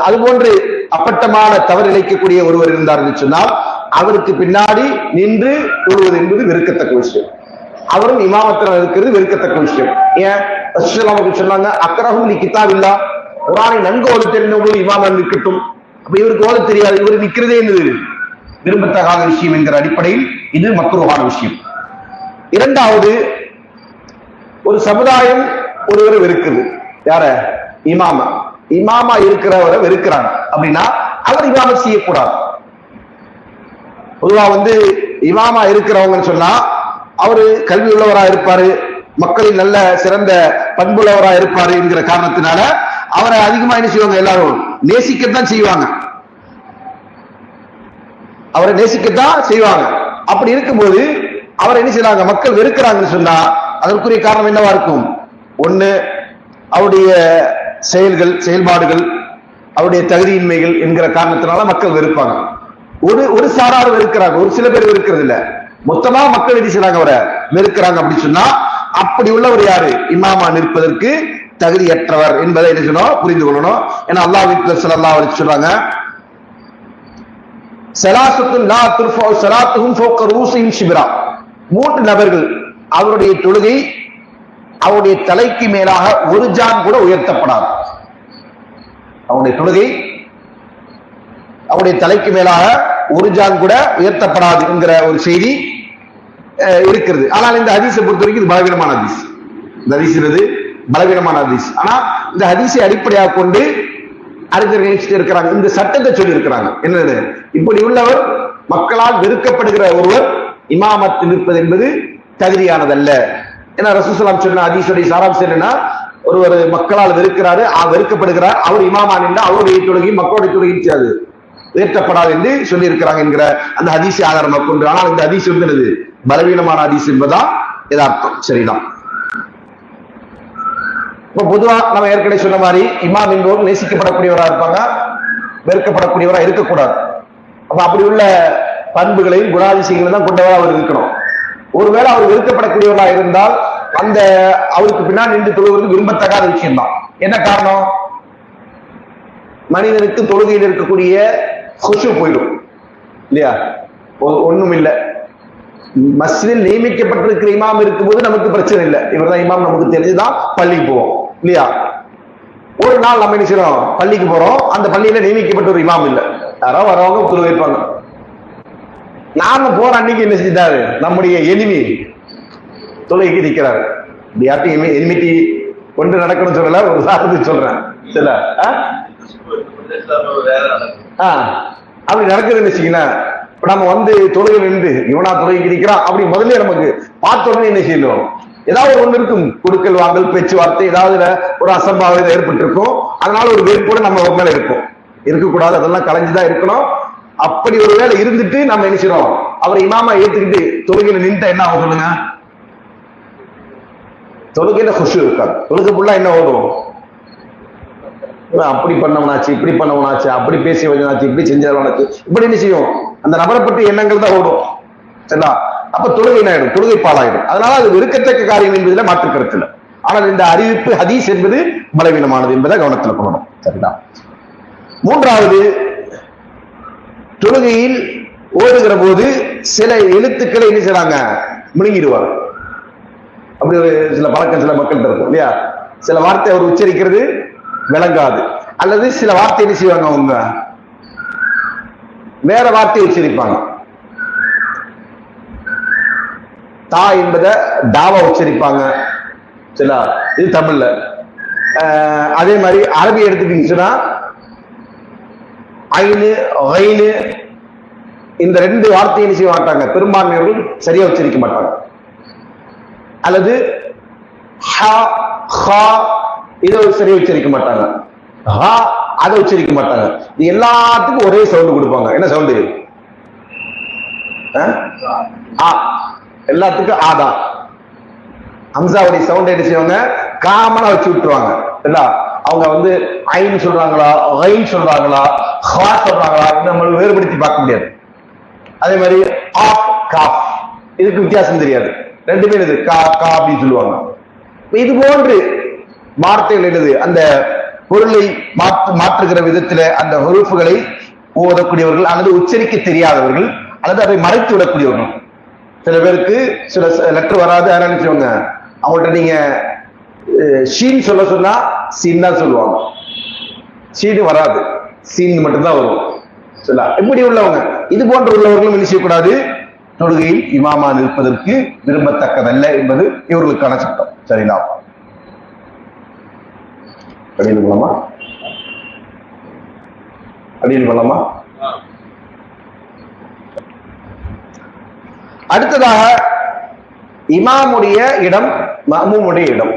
அதுபோன்று அப்பட்டமான தவறு இழைக்கக்கூடிய ஒருவர் இருந்தார் என்று சொன்னால் அவருக்கு பின்னாடி நின்று தொழுவது என்பது வெறுக்கத்தக்க விஷயம். அவரும் இமாமத்தில் இருக்கிறது வெறுக்கத்தக்க விஷயம். ஏன் சொன்னாங்க, அக்ரஹும் லி கிதாபில்லா, குர்ஆனை நன்கு ஓத தெரிந்தவர்கள் இமாமா நிற்கட்டும். அப்ப இவருக்கு ஓத தெரியாது, இவர் நிற்கிறதே என்னது விரும்பத்தகாத விஷயம் என்கிற அடிப்படையில் இது மக்ரூஹான விஷயம். இரண்டாவது, ஒரு சமுதாயம் ஒருவரை வெறுக்குது. யார? இமாமா இருக்கிறவரை வெறுக்கிறாங்க அப்படின்னா அவர் இமாம செய்யக்கூடாது. பொதுவா இமாமா இருக்கிறவங்கன்னு சொன்னா அவரு கல்வி உள்ளவரா இருப்பாரு, மக்களின் நல்ல சிறந்த பண்புள்ளவரா இருப்பாரு என்கிற காரணத்தினால அவரை அதிகமா என்ன செய்வாங்க, எல்லாரும் நேசிக்கத்தான் செய்வாங்க, அவரை நேசிக்கத்தான் செய்வாங்க. அப்படி இருக்கும்போது அவரை என்ன செய்யறாங்க, மக்கள் வெறுக்கிறாங்கன்னு சொன்னா அதற்குரிய காரணம் என்னவா இருக்கும்? ஒண்ணு அவருடைய செயல்பாடுகள், அவருடைய தகுதியின்மைகள் என்கிற காரணத்தினால மக்கள் வெறுப்பாங்க. ஒரு சாரார் வெறுக்கிறாங்க, ஒரு சில பேர் வெறுக்கிறது இல்ல, மொத்தமா மக்கள் என்ன செய்யறாங்க, அவரை வெறுக்கிறாங்க. அப்படி சொன்னா அப்படி உள்ளவர் யாரு? இமாமா நிற்பதற்கு தகுதியற்றவர் என்பதை என்ன செய்யணும், புரிந்து கொள்ளணும். ஏன்னா அல்லாஹ் ஸல்லல்லாஹு அலைஹி சொல்றாங்க, ஸலாத்துன் லா துர்ஃபஉ ஸலாத்துஹும் ஃபௌக ரூஸிஹிம் ஷிப்ரா, மூன்று நபர்கள் அவருடைய தொழுகை அவருடைய தலைக்கு மேலாக ஒரு ஜான் கூட உயர்த்தப்படாது. அவருடைய தொழுகை அவருடைய தலைக்கு மேலாக ஒரு ஜான் கூட உயர்த்தப்படாது என்கிற ஒரு செய்தி இருக்கிறது. ஆனால் இந்த ஹதீஸை பொறுத்த வரைக்கும் இது பலவீனமான ஹதீஸ். இந்த ஹதீஸ் பலவீனமான ஹதீஸ். ஆனா இந்த ஹதீஸை அடிப்படையாக கொண்டு அறிஞர்கள் இருக்கிறாங்க, இந்த சட்டத்தை சொல்லி இருக்கிறாங்க. என்னது? இப்படி உள்ளவர் மக்களால் வெறுக்கப்படுகிற ஒருவர் இமாமத்தில் நிற்பது என்பது தகுதியானதல்ல. ஏன்னா ரசூலுல்லாஹி ஸல்லல்லாஹு அலைஹி வஸல்லம் சொன்ன ஹதீஸுடைய சாராம்சம் என்னன்னா, ஒருவர் மக்களால் வெறுக்கப்படுகிறார், அவர் இமாமா நின்றா அவருடைய தொழுகையும் மக்களுடைய தொழுகையும் செய்யாது, உயர்த்தப்படாது என்று சொல்லி இருக்கிறாங்க என்கிற அந்த ஹதீஸை ஆதாரமாக கொண்டு. ஆனால் இந்த ஹதீஸ் என்னது? பலவீனமான ஹதீஸ் என்பதா யதார்த்தம். சரிதான். இப்ப பொதுவா நம்ம ஏற்கனவே சொன்ன மாதிரி இமாம் என்பவர் நேசிக்கப்படக்கூடியவராக இருப்பாங்க, வெறுக்கப்படக்கூடியவராக இருக்கக்கூடாது. அப்ப அப்படி உள்ள பண்புகளையும் குணாதிசயங்களையும் தான் கொண்டவராக அவர் இருக்கணும். ஒருவேளை அவர் வெறுக்கப்படக்கூடியவராக இருந்தால் அந்த அவருக்கு பின்னால் நின்று தொழுவது விரும்பத்தகாத விஷயம் தான். என்ன காரணம்? மனிதனுக்கு தொழுகையில் இருக்கக்கூடிய குஷு போயிடும் இல்லையா? ஒண்ணும் இல்லை, மஸ்ஜிதில் நியமிக்கப்பட்டிருக்கிற இமாம் இருக்கும்போது நமக்கு பிரச்சனை இல்லை, இவர் தான் இமாம் நமக்கு தெரிஞ்சுதான் பள்ளிக்கு போவோம் இல்லையா? ஒரு நாள் நம்ம என்ன செய்யறோம், பள்ளிக்கு போறோம், அந்த பள்ளியில நியமிக்கப்பட்ட ஒரு இமாம் இல்லை, யாராவது வரவங்க தொழு வைப்பாங்க. நாம போற அன்னைக்கு என்ன செஞ்சிட்டாரு, நம்முடைய எனிமி தொழுகைக்கு நிற்கிறாரு. யார்ட்டையும் எனிமிட்டி கொண்டு நடக்கணும்னு சொல்லல, ஒரு உதாரணத்துக்கு சொல்றேன். சரி, அப்படி நடக்குதுன்னு வச்சுக்கீங்களேன். இப்ப நம்ம தொழுகை நின்று இவனா தொழுகைக்கு நிற்கிறான் அப்படி முதல்ல நமக்கு பார்த்த உடனே என்ன செய்யணும், ஏதாவது ஒண்ணு இருக்கும், கொடுக்கல் வாங்கல் பேச்சுவார்த்தை ஏதாவது ஒரு அசம்பாவிதம் ஏற்பட்டிருக்கும், அதனால ஒரு வெறுப்போட நம்ம மேல இருக்கும். இருக்கக்கூடாது, அதெல்லாம் கலைஞ்சுதான் இருக்கணும். அப்படி ஒரு வேலை இருந்துட்டு நம்ம என்ன செய்யறோம், அவரை இமாமா ஏத்துக்கிட்டு தொழுகையில நின்று என்ன ஆகும் சொல்லுங்க? தொழுகையில குஷு இருக்காது. தொழுகை ஃபுல்லா என்ன ஓடும், அப்படி பண்ணவனாச்சு, இப்படி பண்ணவனாச்சு, அப்படி பேசி வச்சனாச்சு, இப்படி செஞ்சவனாச்சு, இப்படி என்ன செய்யும், அந்த நபரை பற்றி எண்ணங்கள் தான் ஓடும். சரிங்களா? அப்ப தொழுகை என்ன ஆயிடும், தொழுகை பாலாயிடும். அதனால அது வெறுக்கத்தக்க காரியம் என்பதில் மாற்று கருத்து இல்லை. ஆனால் இந்த அறிவிப்பு ஹதீஸ் என்பது பலவீனமானது என்பதை கவனத்தில் கொள்ளணும். சரிங்களா? மூன்றாவது, தொழுகையில் ஓடுகிற போது சில எழுத்துக்களை என்ன செய்றாங்க, முழுங்கிடுவாங்க. அப்படி ஒரு சில பழக்கம் சில மக்கள் இருக்கும் இல்லையா? சில வார்த்தை அவர் உச்சரிக்கிறது விளங்காது, அல்லது சில வார்த்தை என்ன செய்வாங்க, அவங்க வேற வார்த்தையை உச்சரிப்பாங்க. தா என்பதை தாவா உச்சரிப்பாங்க. சரிங்களா? இது தமிழ்ல. அதே மாதிரி அரபி எடுத்துக்கிட்டுச்சுன்னா ஐனு ஐனு இந்த ரெண்டு வார்த்தையை என்ன செய்ய மாட்டாங்க, பெரும்பான்மையவர்கள் சரியா உச்சரிக்க மாட்டாங்க. அல்லது ஹா ஹா இதை சரியா உச்சரிக்க மாட்டாங்க, ஹா அதை உச்சரிக்க மாட்டாங்க. இது எல்லாத்துக்கும் ஒரே சவுண்ட் கொடுப்பாங்க. என்ன சவுண்டு? எல்லாத்துக்கும் ஆதான். ஹம்சாவுடைய சவுண்ட் என்ன செய்வாங்க, காமனா வச்சு விட்டுருவாங்க. அவங்க ஐன்னு சொல்றாங்களா, ஐன்னு சொல்றாங்களா, ஹா சொல்றாங்களா, நம்ம வேறுபடுத்தி பார்க்க முடியாது. அதே மாதிரி ஆஃப் காஃப் இதுக்கு வித்தியாசம் தெரியாது, ரெண்டுமே இது கா கா அப்படின்னு சொல்லுவாங்க. இது போன்று வார்த்தைகள் எழுது அந்த பொருளை மாற்றுகிற விதத்துல அந்த ஹுரூஃப்களை ஓதக்கூடியவர்கள் அல்லது உச்சரிக்க தெரியாதவர்கள் அல்லது அதை மறைத்து விடக்கூடியவர்கள். சில பேருக்கு சில லெட்டர் வராது, அதனால நினைச்சவங்க அவங்கள்ட்ட நீங்க ஷீன் சொல்ல சொன்னா சீன் தான் சொல்லுவாங்க, ஷீன் வராது, சீன் மட்டும்தான் வரும். இப்படி உள்ளவங்க, இது போன்ற உள்ளவர்களும் என்ன செய்யக்கூடாது, தொழுகையில் இமாமா நிற்பதற்கு விரும்பத்தக்கதல்ல என்பது இவர்களுக்கான சட்டம். சரிங்களா? அப்படின்னு போலாமா? அப்படின்னு போலாமா? அடுத்ததாக இமாமுடைய இடம், மஅமூமுடைய இடம்.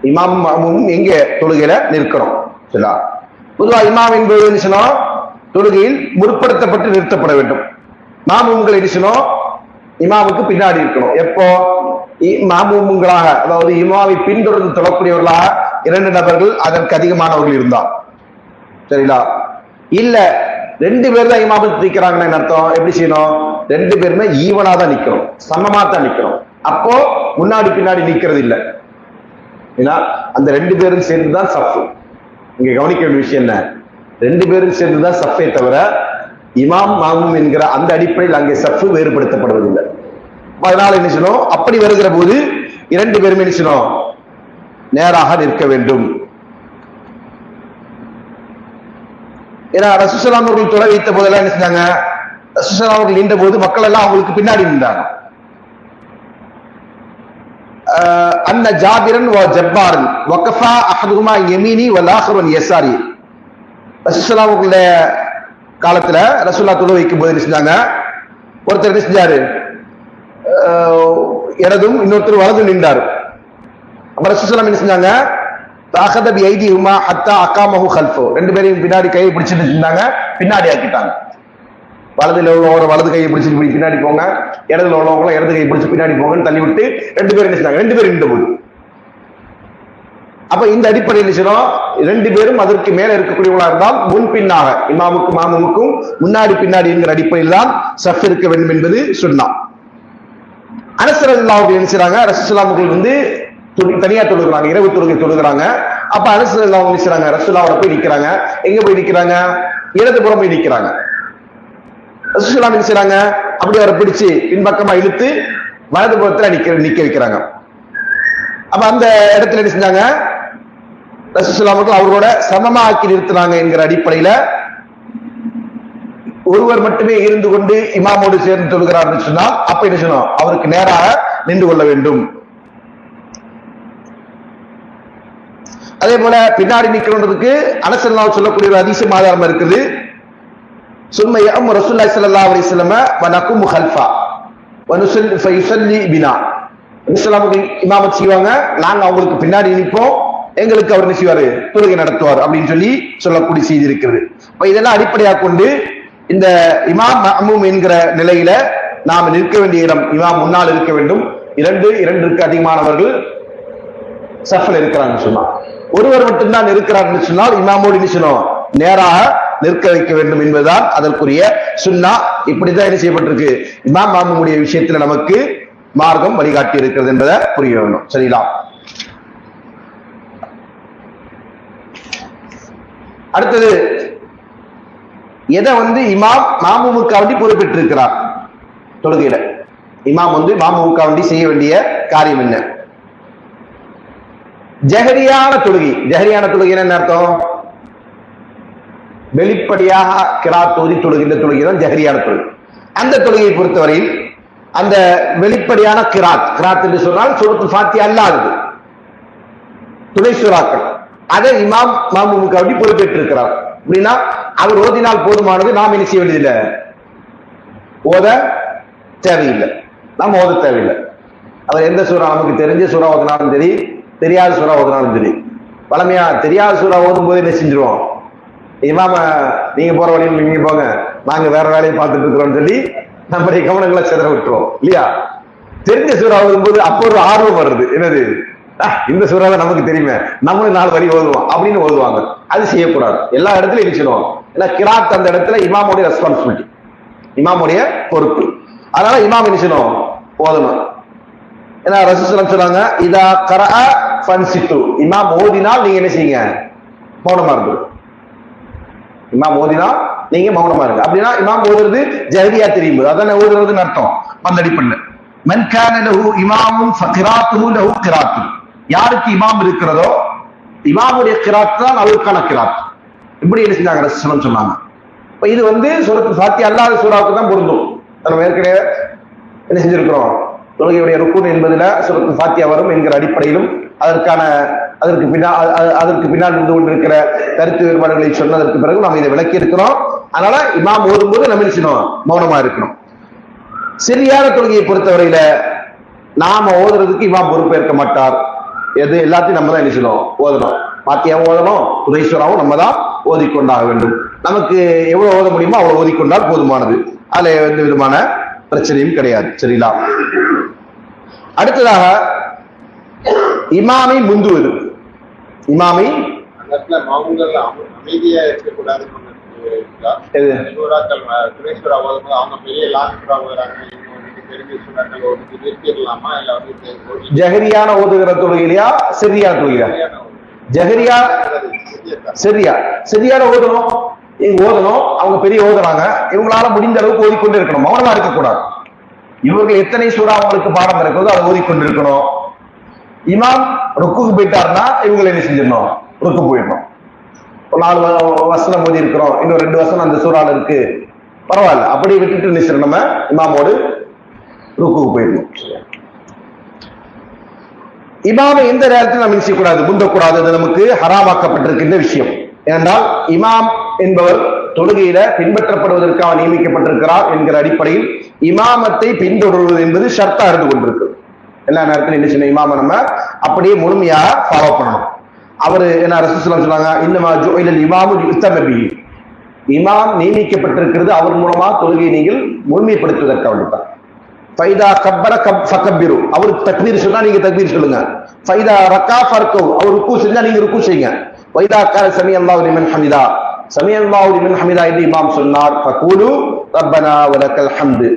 இமாம் மஅமூம் எங்க தொழுகையில நிற்கணும்? சரிங்களா? பொதுவா இமாம் என்பது என்ன சொன்னோம், தொழுகையில் முற்படுத்தப்பட்டு நிறுத்தப்பட வேண்டும். மாமூம்கள் என்ன சொன்னோம், இமாமுக்கு பின்னாடி இருக்கணும். எப்போ மாமூம்களாக, அதாவது இமாமை பின்தொடர்ந்து தொழக்கூடியவர்களாக 2 நபர்கள் அதற்கு அதிகமானவர்கள் இருந்தால், சரிங்களா? இல்ல 2 பேர் தான் இமாமத்து நிற்கிறாங்கன்னு அர்த்தம். எப்படி செய்யணும்? 2 பேருமே ஈவனா தான் நிக்கணும், சமமா தான் நிக்கணும். அப்போ முன்னாடி பின்னாடி நிக்கிறது இல்லை. ஏன்னா அந்த 2 பேரும் சேர்ந்துதான் சஃப். இங்க கவனிக்க வேண்டிய விஷயம் என்ன, 2 பேரும் சேர்ந்துதான் சஃபே தவிர இமாம் மாமூம் என்கிற அந்த அடிப்படையில் அங்கே சஃப் வேறுபடுத்தப்படுவதில்லை. அதனால என்ன செய்யணும், அப்படி வருகிற போது 2 பேருமே என்ன செய்யணும், நேராக நிற்க வேண்டும். ஏன்னா ரசூலுல்லாஹி அவர்கள் தொலை வைத்த போதெல்லாம் என்ன செஞ்சாங்க, ரசூலுல்லாஹி அவர்கள் நின்ற போது மக்கள் எல்லாம் அவங்களுக்கு பின்னாடி நின்றாங்க. அன்ன ஜாபிரன் வ ஜப்பாரன் வகஃபா அஹதுமா யமீனி வல் ஆஹரு யஸாரி. ரசூலுல்லாஹி அவர்களுடைய காலத்துல ரசூலுல்லாஹ் தொலை வைக்கும் போது என்ன செஞ்சாங்க, ஒருத்தர் என்ன செஞ்சாரு, இடதும் இன்னொருத்தர் வலதும் நின்றார். அப்ப ரசூலுல்லாஹி என்ன செஞ்சாங்க, தாகத பி ஐதிஹுமா ஹத்தா அகாமஹு கல்ஃபு. 2 பேரையும் பின்னாடி கையை பிடிச்சிட்டு இருந்தாங்க, பின்னாடி ஆக்கிட்டாங்க. வலதுல உள்ளவங்க வலது கையை பிடிச்சிட்டு பின்னாடி போங்க, இடதுல உள்ளவங்க இடது கையை பிடிச்சு பின்னாடி போங்கன்னு தள்ளி விட்டு 2 பேரும் என்ன செஞ்சாங்க, 2 பேரும் நின்ற போது. அப்ப இந்த அடிப்படையில் செய்யணும், 2 பேரும் அதற்கு மேல இருக்கக்கூடியவங்களா இருந்தால் முன்பின்னாக இமாமுக்கும் மாமூமுக்கும் முன்னாடி பின்னாடி என்கிற அடிப்படையில் தான் சஃப் இருக்க வேண்டும் என்பது சொன்னான். அனஸ் ரலியல்லாஹு அன்ஹு என்ன செய்றாங்க, ரசூலுல்லாஹி தனியா தொழுகிறாங்க, இரவு தொழுகை தொழுகிறாங்க. அப்ப அனஸ் ரலியல்லாஹு அன்ஹு என்ன செய்றாங்க, ரசூலுல்லாஹ் போய் நிக்கிறாங்க. எங்க போய் நிக்கிறாங்க, இடதுபுறம் போய் நிக்கிறாங்க. ரசூலுல்லாஹ் என்ன செய்றாங்க, அப்படி அவரை பிடிச்சு பின்பக்கமா இழுத்து வலதுபுறத்துல நிக்க வைக்கிறாங்க. அப்ப அந்த இடத்துல என்ன செஞ்சாங்க, ரசூலுல்லாஹ் அவரோட சமமா ஆக்கி நிறுத்தினாங்க என்கிற அடிப்படையில ஒருவர் மட்டுமே இருந்து கொண்டு இமாமோடு சேர்ந்து தொழுகிறார் சொன்னால் அப்ப என்ன சொன்னோம், அவருக்கு நேராக நின்று கொள்ள வேண்டும். அதே போல பின்னாடி நிக்கிறதுக்கு அனஸ் ரலியல்லாஹு சொல்லக்கூடிய ஒரு ஹதீஸ் ஆதாரம் இருக்குது. சும்ம யஅம் ரசூலுல்லாஹி ஸல்லல்லாஹு அலைஹி வஸல்லம் வ நகும் கல்ஃபா வ நுஸல்லி ஃபயுஸல்லி பினா. ரசூலுல்லாஹி இமாமத் செய்வாங்க, நாங்க அவங்களுக்கு பின்னாடி நிற்போம், எங்களுக்கு அவர் என்ன செய்வாரு, தொழுகை நடத்துவார் அப்படின்னு சொல்லக்கூடிய செய்தி இருக்கிறது. இப்ப இதெல்லாம் அடிப்படையாக கொண்டு இந்த இமாம் மஅமூம் என்கிற நிலையில நாம் நிற்க வேண்டிய இடம், இமாம் முன்னால் இருக்க வேண்டும். 2 அதிகமானவர்கள் சஃப்ல இருக்கிறாங்க சொன்னா, ஒருவர் மட்டும்தான் இருக்கிறார் சொன்னால் இமாமோடு நிச்சயம் நேராக நிற்க வைக்க வேண்டும் என்பதுதான் அதற்குரிய சுன்னா. இப்படிதான் என்ன செய்யப்பட்டிருக்கு, இமாம் மாமூமுடைய விஷயத்துல நமக்கு மார்க்கம் வழிகாட்டி இருக்கிறது என்பதை புரிய வேண்டும். சரிங்களா? அடுத்தது எதை இமாம் மாமூமுக்காண்டி பொறுப்பேற்று இருக்கிறார் தொழுகையில, இமாம் மாமூமுக்காண்டி செய்ய வேண்டிய காரியம் என்ன? ஜஹரியான தொழுகை. ஜஹரியான தொழுகை என்ன அர்த்தம், வெளிப்படையாக கிராத் ஓதி தொழுகின்ற தொழுகை தான் ஜஹரியான தொழுகை. அந்த தொழுகையை பொறுத்தவரையில் அந்த வெளிப்படையான கிராத் என்று சொன்னால் சூரத்துல் ஃபாத்திஹா அல்லாதது துணை சூறாக்கள், அதை இமாம் மாமூமுக்காண்டி பொறுப்பேற்று இருக்கிறார். அப்படின்னா அவர் ஓதினால் போதுமானது, நாம் என்ன செய்ய வேண்டியதில்லை, ஓத தேவையில்லை, நாம் ஓத தேவையில்லை. அவர் எந்த சூறா நமக்கு தெரிஞ்ச சூறா ஓதினாலும் சரி, தெரியாத சூறா ஓதினாலும் சரி, பழமையா தெரியாத சூறா ஓதும் போது என்ன செஞ்சிருவோம், இமாம நீங்க போற வழியில் நீங்க போங்க, நாங்க வேற வேலையை பார்த்துட்டு இருக்கிறோம்னு சொல்லி நம்முடைய கவனங்களை சிதற விட்டுருவோம் இல்லையா? தெரிஞ்ச சூறா ஓதும் போது அப்போ ஒரு ஆர்வம் வருது, என்னது, இந்த சூறாவை நமக்கு தெரியுமே, நம்மளும் 4 வரி ஓதுவோம் அப்படின்னு ஓதுவாங்க. அது செய்யக்கூடாது, எல்லா இடத்துலயும் இருக்கணும். ஏன்னா கிராத் அந்த இடத்துல இமாமுடைய ரெஸ்பான்சிபிலிட்டி, இமாமுடைய பொறுப்பு. அதனால இமாம் இருக்கணும், ஓதணும். ஏன்னா ரசூலுல்லாஹி சொன்னாங்க, இதா கரஅ ஃபன்சித்து, இமாம் ஓதினால் நீங்க என்ன செய்யுங்க, மௌனமா இருங்க. இமாம் ஓதினா நீங்க மௌனமா இருங்க. அப்படின்னா இமாம் ஓதுறது ஜஹரியா தெரியும், அதான ஓதுறதுன்னு அர்த்தம். அந்த அடிப்படையில் மன் கான லஹு இமாமுன் ஃபகிராத்துஹு லஹு கிராத்து, யாருக்கு இமாம் இருக்கிறதோ இமாமுடைய கிராத் தான் அவருக்கான கிராத். இப்படி என்ன செஞ்சாங்க ரசூலுல்லாஹி சொன்னாங்க. இப்ப இது சூரத்துல் ஃபாத்திஹா அல்லாத சூறாவுக்கு தான் பொருந்தும். நம்ம ஏற்கனவே என்ன செஞ்சிருக்கிறோம், தொழுகையுடைய ருக்குன் என்பதுல சூரத்துல் ஃபாத்திஹா வரும் என்கிற அடிப்படையிலும் அதற்கு பின்னால் இருந்து கொண்டிருக்கிற கருத்து வேறுபாடுகளை சொன்னதற்கு பிறகு நாம் இதை விளக்கி இருக்கிறோம். அதனால இமாம் ஓதும்போது நம்ம நினைச்சணும் மௌனமா இருக்கணும். சரியான தொழுகையை பொறுத்தவரையில நாம ஓதுறதுக்கு இமாம் பொறுப்பேற்க மாட்டார். எல்லாத்தையும் நம்ம தான் நினைச்சணும் ஓதணும். பாத்தியாவும் ஓதணும், துணைஸ்வராவும் நம்ம தான் ஓதிக்கொண்டாக வேண்டும். நமக்கு எவ்வளவு ஓத முடியுமோ அவ்வளவு ஓதிக்கொண்டால் போதுமானது. அதுல எந்த விதமான பிரச்சனையும் கிடையாது. சரிங்களா? அடுத்ததாக இமாமை முந்துவது. இமாமை அமைதியா இருக்கக்கூடாது. ஜஹரியான ஓதுகிற தொழுகையா சரியான தொழுகையா? ஜஹரியா சரியான ஓதணும். ஓதணும், அவங்க பெரிய ஓதுறாங்க, இவங்களால முடிந்த அளவுக்கு ஓதிக்கொண்டு இருக்கணும், மௌனமா இருக்கக்கூடாது. இவர்கள் எத்தனை சூறா அவங்களுக்கு பாடம் இருக்கிறதோ அதை ஓதிக்கொண்டு இருக்கணும். இமாம் ருக்குக்கு போயிட்டாருன்னா இவங்களை என்ன செஞ்சிடணும், ருக்கு போயிடணும். ஒரு 4 வசனம் ஓதி இருக்கிறோம், இன்னும் 2 வசனம் அந்த சூறால இருக்கு, பரவாயில்ல, அப்படியே விட்டுட்டு நினைச்சிட நம்ம இமாமோடு ருக்குக்கு போயிடணும். இமாமை எந்த நேரத்தில் நாம் நினைச்சக்கூடாது, முந்தக்கூடாது. அது நமக்கு ஹராமாக்கப்பட்டிருக்கின்ற விஷயம். ஏனென்றால் இமாம் என்பவர் தொழுகையில பின்பற்றப்படுவதற்காக நியமிக்கப்பட்டிருக்கிறார் என்கிற அடிப்படையில் இமாமத்தை பின்தொடர்வது என்பது ஷர்த்தா இருந்து கொண்டிருக்கு. எல்லா நேரத்திலும் என்ன செய்யணும், இமாம நம்ம அப்படியே முழுமையாக ஃபாலோ பண்ணணும். அவரு என்ன ரசூலுல்லாஹி சொன்னாங்க, இன்னமா ஜுஇலல் இமாமு யுத்தம பிஹி. இமாம் நியமிக்கப்பட்டிருக்கிறது அவர் மூலமா தொழுகையை நீங்கள் முழுமைப்படுத்துவதற்காக வேண்டிதான். ஃபைதா கப்பர ஃபகப்பிரு, அவர் தக்பீர் சொன்னா நீங்க தக்பீர் சொல்லுங்க. ஃபைதா ரக்கா ஃபர்கு, அவர் ருக்கு செஞ்சா நீங்க ருக்கு செய்யுங்க. வைதா கால சமி அல்லாஹு லிமன் ஹமிதா, சமி அல்லாஹு லிமன் ஹமிதா என்று இமாம் சொன்னார், ஃபகூலு ரப்பனா வலக்கல் ஹம்து,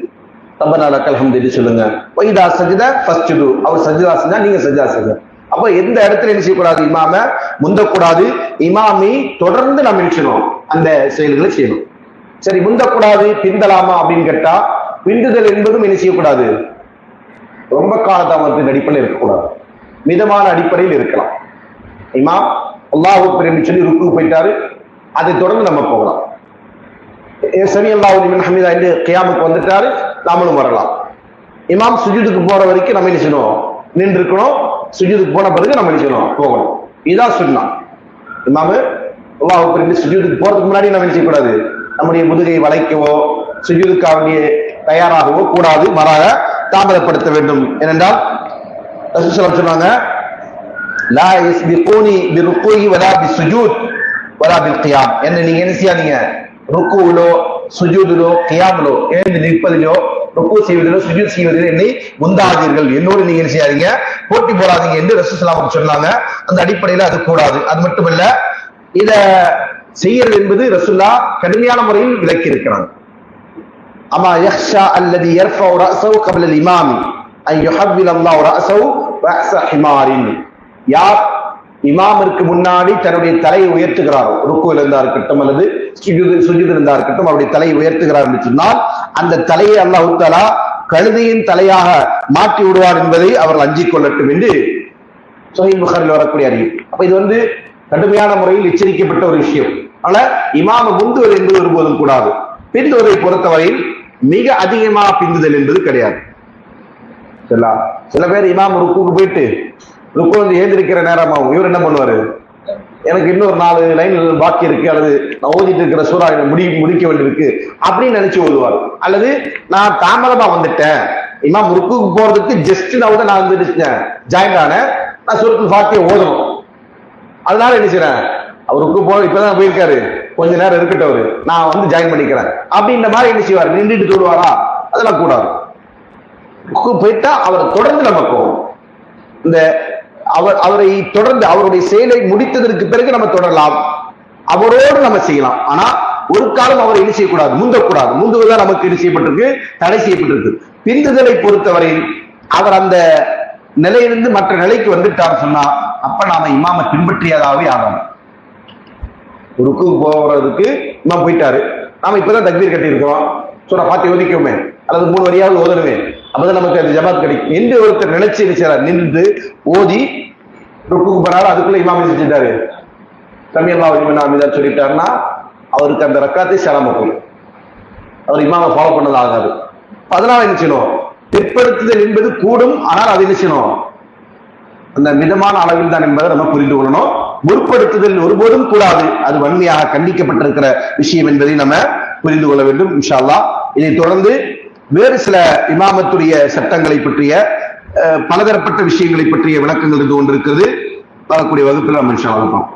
ரப்பனா லக்கல் ஹம்து என்று சொல்லுங்க. வைதா சஜித ஃபஸ்ஜுது, அவர் சஜிதா செஞ்சா நீங்க சஜிதா செய்யுங்க. அப்ப எந்த இடத்துல என்ன செய்யக்கூடாது, இமாம முந்தக்கூடாது. இமாமி தொடர்ந்து நம்ம நினைச்சணும், அந்த செயல்களை செய்யணும். சரி, முந்தக்கூடாது, பிந்தலாமா அப்படின்னு கேட்டா, பிந்துதல் என்பதும் என்ன செய்யக்கூடாது, ரொம்ப காலதாமத்தின் அடிப்படையில் இருக்கக்கூடாது, மிதமான அடிப்படையில் இருக்கலாம். இமாம் அல்லாஹ் அக்பர் என்று சொல்லி ருக்கு போயிட்டாரு, அதை தொடர்ந்து நம்ம போகலாம். சமி அல்லாஹு லிமன் ஹமீதா என்று கியாமுக்கு வந்துட்டாரு, நாமளும் வரலாம். இமாம் சுஜூதுக்கு போற வரைக்கும் நம்ம என்ன செய்யணும், நின்று இருக்கணும். சுஜூதுக்கு போன பிறகு நம்ம என்ன செய்யணும், போகணும். இதுதான் சுன்னா. இமாமு அல்லாஹ் அக்பர் என்று சுஜூதுக்கு போறதுக்கு முன்னாடி நம்ம என்ன செய்யக்கூடாது, நம்முடைய முதுகை வளைக்கவோ சுஜூதுக்காக தயாராகவோ கூடாது, மாறாக தாமதப்படுத்த வேண்டும். ஏனென்றால் ரசூலுல்லாஹி சொன்னாங்க, லா யஸ்பிகூனி பிருக்கூஇ வலா பிஸ்ஸுஜூத் வலா பில்கியாம். என்ன நீங்க என்ன செய்யாதீங்க, ருக்குவிலோ சுஜூதிலோ கியாமிலோ எழுந்து நிற்பதிலோ ருக்கு செய்வதிலோ சுஜூத் செய்வதிலோ என்னை முந்தாதீர்கள், என்னோடு நீங்க என்ன செய்யாதீங்க, போட்டி போடாதீங்க என்று ரசூலுல்லாஹி சொன்னாங்க. அந்த அடிப்படையில் அது கூடாது. அது மட்டுமல்ல, இத செய்யறது என்பது ரசூலுல்லாஹ் கடுமையான முறையில் விளக்கி இருக்கிறாங்க. அமா யக்ஷா அல்லதி யர்ஃபஉ ரஅஸஹு கப்ல அல் இமாமி அன் யுஹவ்வில் அல்லாஹு ரஅஸஹு ரஅஸ ஹிமாரின். யார் இமாமிற்கு முன்னாடி தன்னுடைய தலையை உயர்த்துகிறாரோ, ருக்குவில் இருந்தா இருக்கட்டும் அல்லது சுஜூதில் இருந்தா இருக்கட்டும், அவருடைய தலையை உயர்த்துகிறார் என்று சொன்னால் அந்த தலையை அல்லாஹ் தஆலா கழுதையின் தலையாக மாற்றி விடுவார் என்பதை அவர்கள் அஞ்சிக் கொள்ளட்டும் என்று சஹீஹ் புகாரில் வரக்கூடிய அறிவிப்பு. அப்ப இது கடுமையான முறையில் எச்சரிக்கப்பட்ட ஒரு விஷயம். ஆனா இமாம முந்துவது என்பது ஒருபோதும் கூடாது. பிந்துவதை பொறுத்தவரையில் மிக அதிகமா பிந்துதல் என்பது கிடையாது. சில பேர் இமாம் ருக்குக்கு போயிட்டு ருக்கு வந்து ஏந்திருக்கிற நேரமாகும், இவர் என்ன பண்ணுவாரு, எனக்கு இன்னொரு 4 லைன் பாக்கி இருக்கு, அல்லது நான் ஓதிட்டு இருக்கிற சூறா முடிக்க வேண்டியிருக்கு அப்படின்னு நினைச்சு ஓதுவார். அல்லது நான் தாமதமா வந்துட்டேன், இமாம் ருக்குக்கு போறதுக்கு ஜஸ்ட் நான் வந்து ஜாயின் ஆனேன், நான் சூரத்துல் ஃபாத்திஹா ஓதணும், அதனால என்ன செய்றேன், அவருக்கு இப்பதான் போயிருக்காரு, கொஞ்ச நேரம் இருக்கட்டும், நான் வந்து ஜாயின் பண்ணிக்கிறேன் அப்படின்ற மாதிரி என்ன செய்வார், நின்றுட்டு சொல்லுவாரா, அதெல்லாம் கூடாது. போயிட்டா அவரை தொடர்ந்து நம்ம போவோம். இந்த அவரை தொடர்ந்து அவருடைய செயலை முடித்ததற்கு பிறகு நம்ம தொடரலாம், அவரோடு நம்ம செய்யலாம். ஆனா ஒரு காலம் அவரை என்ன செய்யக்கூடாது, முந்தக்கூடாது. முந்துவதுதான் நமக்கு என்ன செய்யப்பட்டிருக்கு, தடை செய்யப்பட்டிருக்கு. பிந்துதலை பொறுத்தவரையில் அவர் அந்த நிலையிலிருந்து மற்ற நிலைக்கு வந்துட்டார் சொன்னா அப்ப நாம இமாம பின்பற்றியதாவே ஆகணும். ருக்கு போறதுக்கு இமாம் போயிட்டாரு, நாம இப்பதான் தக்பீர் கட்டி இருக்கிறோம், சூரா ஃபாத்திஹா ஓதிக்கோமே அல்லது 3 வரியாவது ஓதணுமே, அப்பதான் நமக்கு அந்த ஜமாத் கிடைக்கும் என்று ஒருத்தர் நினைச்சு நினைச்சார், நின்று ஓதி ருக்குக்கு போனாரு, அதுக்குள்ள இமாம் செஞ்சுட்டாரு, சமி அல்லாஹு லிமன் ஹமிதா சொல்லிட்டாருன்னா அவருக்கு அந்த ரக்காத்தை சலாம போய் அவர் இமாம ஃபாலோ பண்ணது ஆகாது. அதனால என்ன செய்யணும், பிற்படுத்துதல் என்பது கூடும், ஆனால் அது என்ன செய்யணும், அந்த மிதமான அளவில் தான் என்பதை நம்ம புரிந்து கொள்ளணும். முற்படுத்துதல் ஒருபோதும் கூடாது, அது வன்மையாக கண்டிக்கப்பட்டிருக்கிற விஷயம் என்பதை நம்ம புரிந்து கொள்ள வேண்டும். இன்ஷா அல்லாஹ் இதை தொடர்ந்து வேறு சில இமாமத்துடைய சட்டங்களை பற்றிய பலதரப்பட்ட விஷயங்களை பற்றிய விளக்கங்கள் இருந்து கொண்டிருக்கிறது. வரக்கூடிய வகுப்பில் நம்ம இன்ஷா அல்லாஹ் பார்ப்போம்.